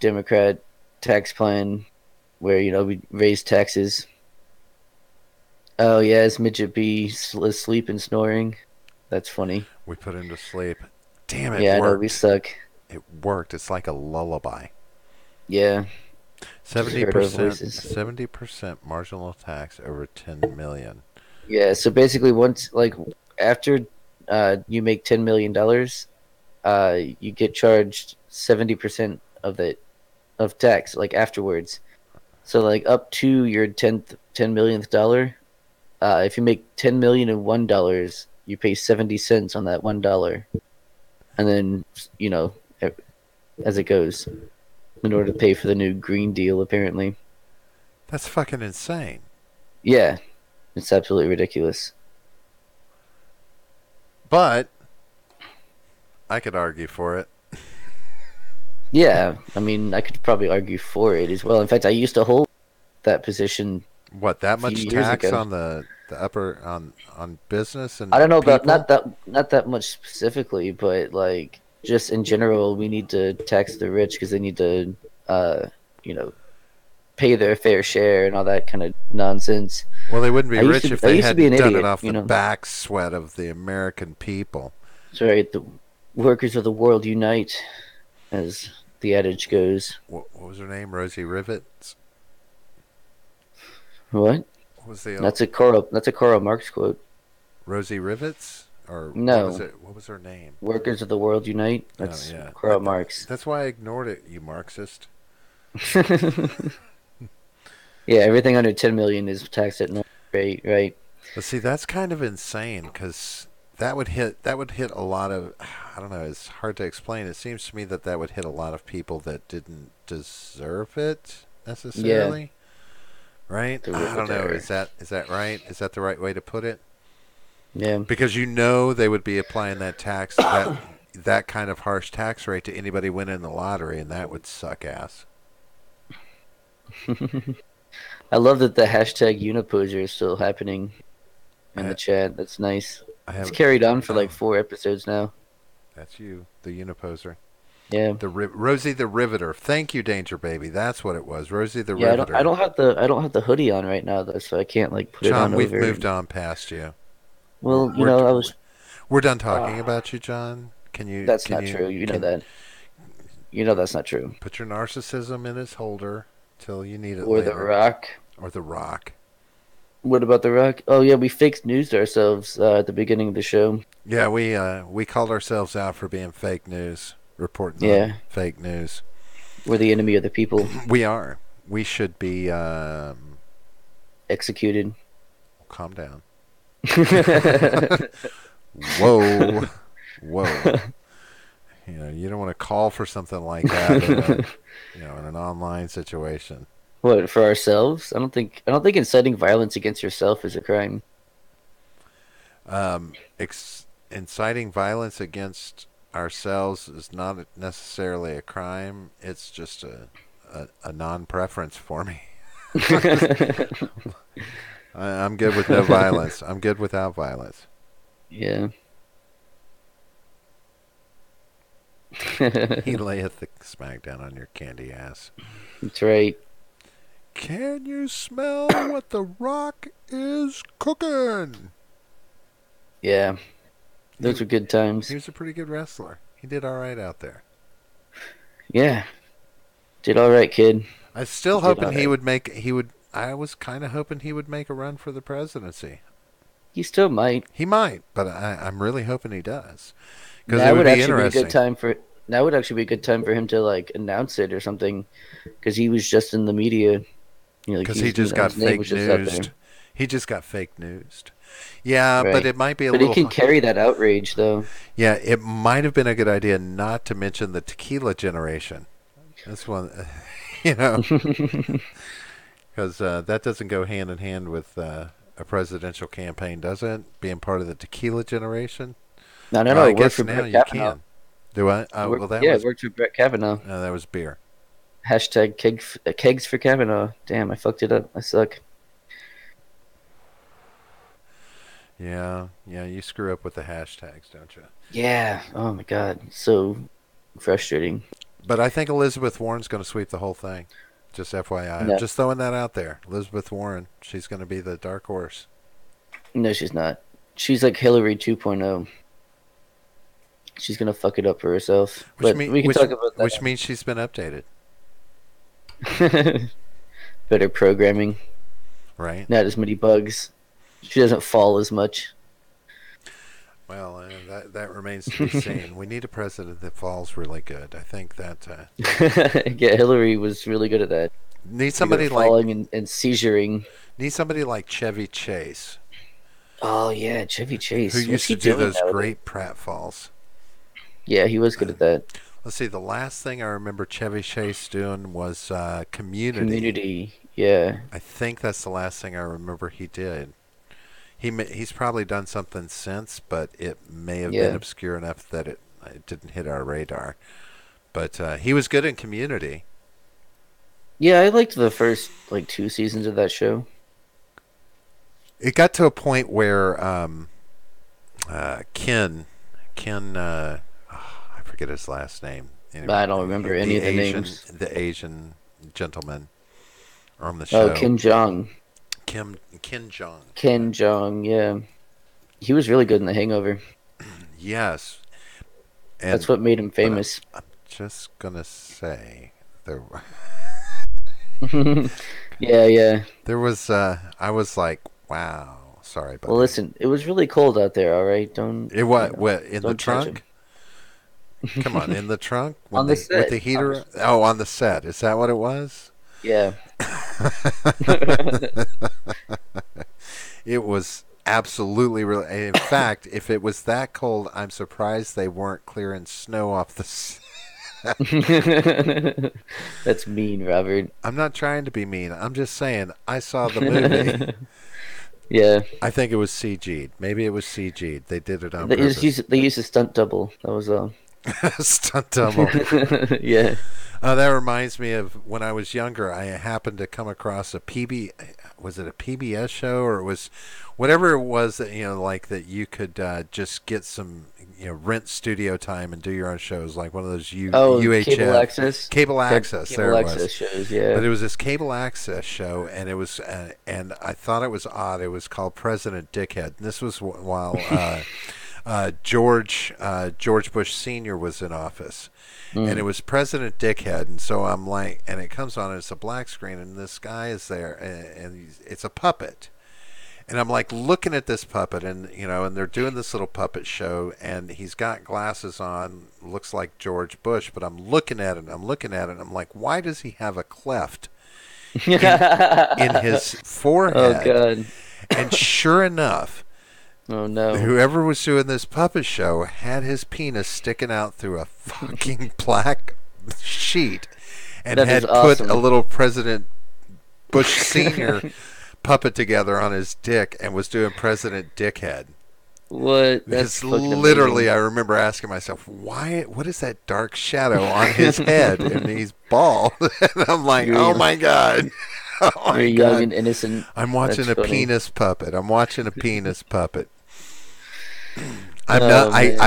Democrat tax plan where, we raise taxes. Oh, yeah, is Midget B asleep and snoring? That's funny. We put him to sleep. Damn it, yeah, worked. I know, we suck. It worked. It's like a lullaby. Yeah. 70% marginal tax over 10 million. Yeah, so basically after you make $10 million, you get charged 70% of tax, afterwards. So up to your 10 millionth dollar, if you make $10 million and $1, you pay 70 cents on that $1, and then as it goes, in order to pay for the new Green Deal, apparently. That's fucking insane. Yeah, it's absolutely ridiculous. But I could argue for it. Yeah, I mean, I could probably argue for it as well. In fact, I used to hold that position. What, that much few years tax ago. on the upper on business and I don't know about people? not that much specifically, but like just in general, we need to tax the rich because they need to, you know, pay their fair share and all that kind of nonsense. Well, they wouldn't be I used rich to if I they used to be an hadn't done it idiot, off you the know. back sweat of the American people. Sorry, the workers of the world unite, as the adage goes. What was her name? Rosie Rivets? What? What was the That's a Karl Marx quote. Rosie Rivets? Or what was No, it? What was her name? workers of the world unite. Oh That's yeah, Karl Marx. that's why I ignored it. You Marxist. Yeah, everything under 10 million is taxed at no rate, right? But see, that's kind of insane because that would hit a lot of, I don't know. It's hard to explain. It seems to me that would hit a lot of people that didn't deserve it necessarily. Right? I don't know. Is that right? Is that the right way to put it? Yeah. Because they would be applying that tax that kind of harsh tax rate to anybody winning the lottery, and that would suck ass. I love that the hashtag Uniposer is still happening in the chat. That's nice. It's carried on for like 4 episodes now. That's you, the Uniposer. Yeah. Rosie the Riveter. Thank you, Danger Baby. That's what it was. Rosie the Riveter. I don't have the hoodie on right now though, so I can't like put John, it on we've over. moved on past you. Well, We're done talking about you, John. That's not true. You know that. You know that's not true. Put your narcissism in its holder till you need it Or later. The Rock. Or The Rock. What about The Rock? Oh yeah, we fake newsed ourselves at the beginning of the show. Yeah, we called ourselves out for being fake news, reporting on fake news. We're the enemy of the people. We are. We should be executed. Calm down. Whoa. You don't want to call for something like that in an online situation. What, for ourselves? I don't think inciting violence against yourself is a crime. Inciting violence against ourselves is not necessarily a crime. It's just a non-preference for me. I'm good with no violence. I'm good without violence. Yeah. He layeth the smack down on your candy ass. That's right. Can you smell what The Rock is cooking? Yeah. Those were good times. He was a pretty good wrestler. He did all right out there. Yeah. Did all right, kid. I was still hoping I was kind of hoping he would make a run for the presidency. He still might. He might, but I'm really hoping he does. Because That it would be actually interesting. be a good time for. That would actually be a good time for him to like announce it or something, because he was just in the media. Because he just got fake newsed. He just got fake newsed. Yeah, right. But it might be a little. But he can carry that outrage, though. Yeah, it might have been a good idea not to mention the tequila generation. That's one, because that doesn't go hand in hand with a presidential campaign, does it? Being part of the tequila generation. No. I guess now you can. Do I? It worked for Brett Kavanaugh. No, that was beer. Hashtag kegs for Kavanaugh. Damn, I fucked it up. I suck. Yeah, you screw up with the hashtags, don't you? Yeah. Oh my god, so frustrating. But I think Elizabeth Warren's going to sweep the whole thing. Just FYI, No. I'm just throwing that out there. Elizabeth Warren, she's going to be the dark horse. No, she's not. She's like Hillary 2.0. She's going to fuck it up for herself. We can talk about that. Which means she's been updated. Better programming. Right. Not as many bugs. She doesn't fall as much. Well, that remains to be seen. We need a president that falls really good. I think that. Yeah, Hillary was really good at that. Need somebody falling and seizuring. Need somebody like Chevy Chase, Oh yeah, Chevy who Chase. What's used he to do doing those nowadays? great pratfalls. Yeah, he was good at that. Let's see. The last thing I remember Chevy Chase doing was Community. Community. Yeah, I think that's the last thing I remember he did. He's probably done something since, but it may have been yeah, obscure enough that it didn't hit our radar. But he was good in Community. yeah. I liked the first like 2 seasons of that show. It got to a point where Ken, I forget his last name. But I Anyway, don't remember any of the names. The Asian gentleman on the Oh, show, Kim Jong. Ken Jong. Ken Jong. Yeah, he was really good in The Hangover. Yes, That's and what made him but famous. I'm just gonna say there Yeah, yeah. there was I was like, wow, sorry, Well, buddy. listen, it was really cold out there. All right, don't It what in the don't judge him. trunk? Come on, in the trunk when On the they with set. the heater. Oh, on the set. Is that what it was? Yeah. It was absolutely really. In fact, if it was that cold, I'm surprised they weren't clearing snow off the. That's mean, Robert. I'm not trying to be mean. I'm just saying I saw the movie. Yeah. I think it was CG'd. Maybe it was CG'd. They did it on They just purpose. they used a stunt double. That was all. Stunt double. Yeah. That reminds me of when I was younger. I happened to come across a PB. Was it a PBS show or it was whatever it was that like that you could just get some rent studio time and do your own shows like one of those Oh, cable UHF access. cable access. There Cable it access was. shows. But Yeah. it was this cable access show, and it was, and I thought it was odd. It was called President Dickhead. And this was while George Bush Sr. was in office, and it Mm. was President Dickhead. And so I'm like, and it comes on, and it's a black screen, and this guy is there, and it's a puppet. And I'm like looking at this puppet, and and they're doing this little puppet show, and he's got glasses on, looks like George Bush, but I'm looking at it, and I'm like, why does he have a cleft in his Oh forehead? God. And sure enough, Oh no. whoever was doing this puppet show had his penis sticking out through a fucking black sheet, and That is had put a awesome. little President Bush Sr. puppet together on his dick and was doing President Dickhead. What? That's Because fucking literally, amazing. I remember asking myself, "Why? What is that dark shadow on his head?" And he's bald, and I'm like, You're "Oh my god, oh you're my young god!" and innocent. I'm watching That's a funny. penis puppet. I'm watching a penis puppet. I'm not. Oh man.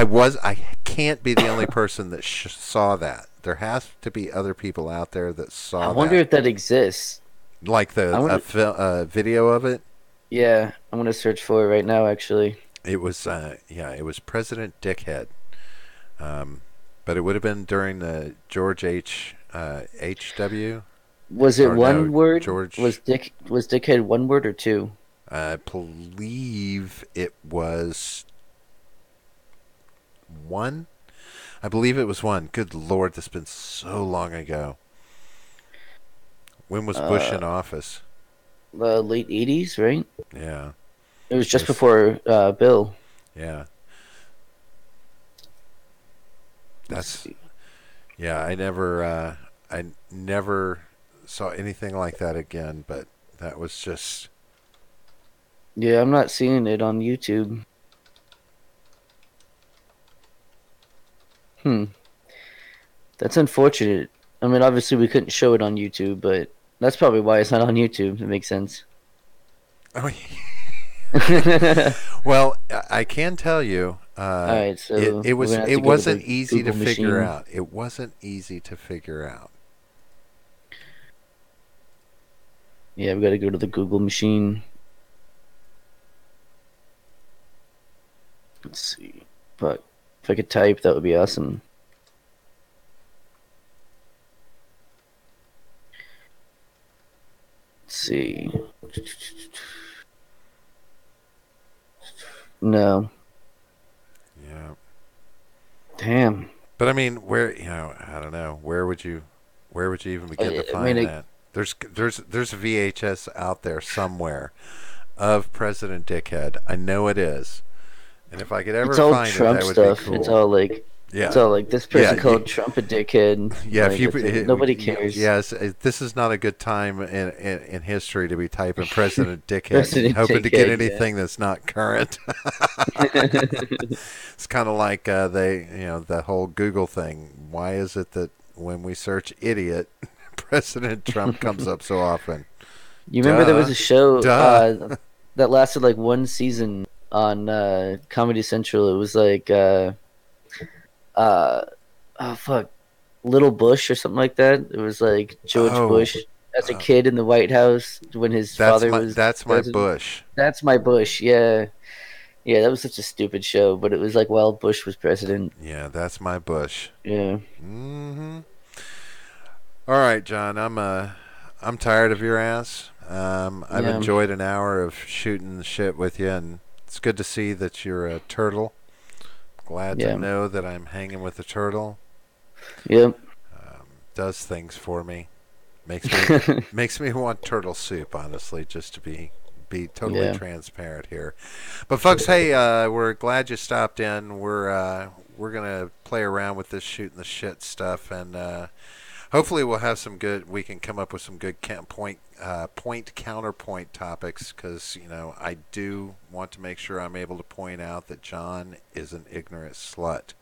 I can't be the only person that saw that. There has to be other people out there that I saw wonder that, if that exists. like I wonder. video of it. Yeah, I'm gonna search for it right now. Actually, It was it was President Dickhead. But it would have been during the George H.W. was it or no one word? George. Was dickhead one word or two? I believe it was one. I believe it was one. Good Lord, this has been so long ago. When was Bush Uh, in office? the late '80s, right? Yeah, It was just Yes. before Bill. yeah. Let's That's see. yeah. I never saw anything like that again. But that was just Yeah, I'm not seeing it on YouTube. Hmm, that's unfortunate. I mean, obviously we couldn't show it on YouTube, but that's probably why it's not on YouTube. It makes sense. oh, All well. I can tell you, right, so it we're was gonna have it to go to wasn't the easy to Google figure machine. out. It wasn't easy to figure out. Yeah, we got to go to the Google machine. Let's see. But if I could type, that would be awesome. Let's see. No. Yeah. Damn. But I mean, where I don't know. Where would you even begin to I mean, find that? There's a VHS out there somewhere of President Dickhead. I know it is. And if I could ever It's all find Trump it, that would stuff. be cool. It's all like, yeah. it's all like this person Yeah, called Trump a dickhead. Yeah, like, if you nobody cares. Yes, this is not a good time in history to be typing President Dickhead, President hoping to Dickhead, get anything that's not current. Yeah. It's kind of like the whole Google thing. Why is it that when we search idiot, President Trump comes up so often? You remember there was a show that lasted like one season on Comedy Central. It was like oh fuck, Little Bush or something like that. It was like George Bush as a kid in the White House when his father was. That's my Bush. That's my Bush. Yeah, yeah. That was such a stupid show, but it was like while Bush was president. Yeah, that's my Bush. Yeah. Mm-hmm. All right, John. I'm tired of your ass. I've enjoyed an hour of shooting the shit with you, and it's good to see that you're a turtle. Glad to know that I'm hanging with a turtle. Yep. Does things for me. Makes me want turtle soup, honestly, just to be totally transparent here. But folks, hey, we're glad you stopped in. We're gonna play around with this shooting the shit stuff, and hopefully we'll have some good. We can come up with some good point counterpoint topics, because I do want to make sure I'm able to point out that John is an ignorant slut.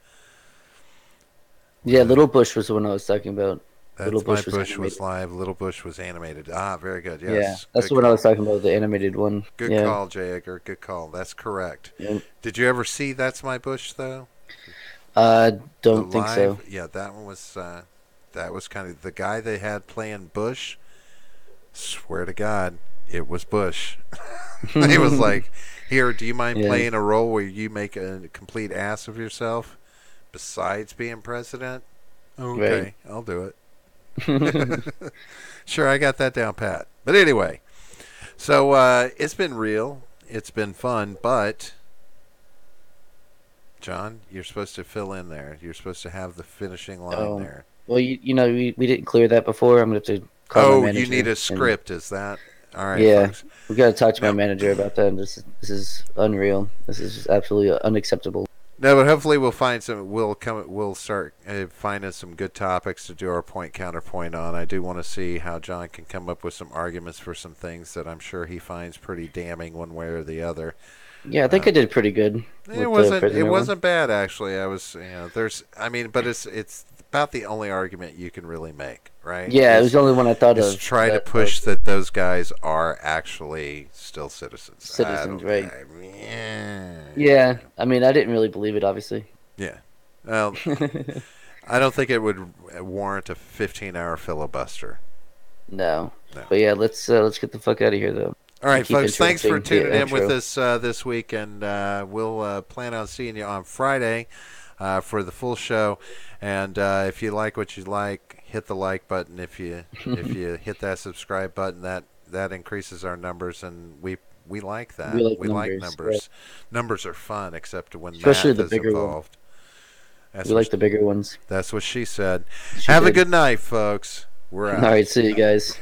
Yeah, Little Bush was the one I was talking about. That's Little Bush was live. Little Bush was animated. Ah, very good. Yes. Yeah, that's the one I was talking about, the animated one. Good call, J. Edgar. Good call. That's correct. Yep. Did you ever see That's My Bush, though? Don't think so. Yeah, that one was. That was kind of the guy they had playing Bush. Swear to God, it was Bush. He was like, "Here, do you mind playing a role where you make a complete ass of yourself, besides being president?" Okay, right. I'll do it. Sure, I got that down pat. But anyway, so it's been real. It's been fun, but John, you're supposed to fill in there. You're supposed to have the finishing line there. Well, we didn't clear that before. I'm going to have to call my manager. You need a script, is that? All right, yeah, folks. We got to talk to my manager about that. This is unreal. This is just absolutely unacceptable. No, but hopefully we'll find some. We'll start finding some good topics to do our point counterpoint on. I do want to see how John can come up with some arguments for some things that I'm sure he finds pretty damning one way or the other. Yeah, I think I did pretty good. It wasn't bad, actually. I was, but it's about the only argument you can really make, right? Yeah, it was the only one I thought of. Try to push that those guys are actually still citizens. Citizens, right? Yeah, I mean, I didn't really believe it, obviously. Yeah, well, I don't think it would warrant a 15-hour filibuster. No, but yeah, let's get the fuck out of here, though. All right, folks, thanks for tuning in with us this week, and we'll plan on seeing you on Friday for the full show. And if you like what you like, hit the like button. If you hit that subscribe button, that increases our numbers, and we like that. We like numbers. Right. Numbers are fun, except when especially math the is bigger involved. We like the bigger ones. That's what she said. Have a good night, folks. We're out. All right, see you guys.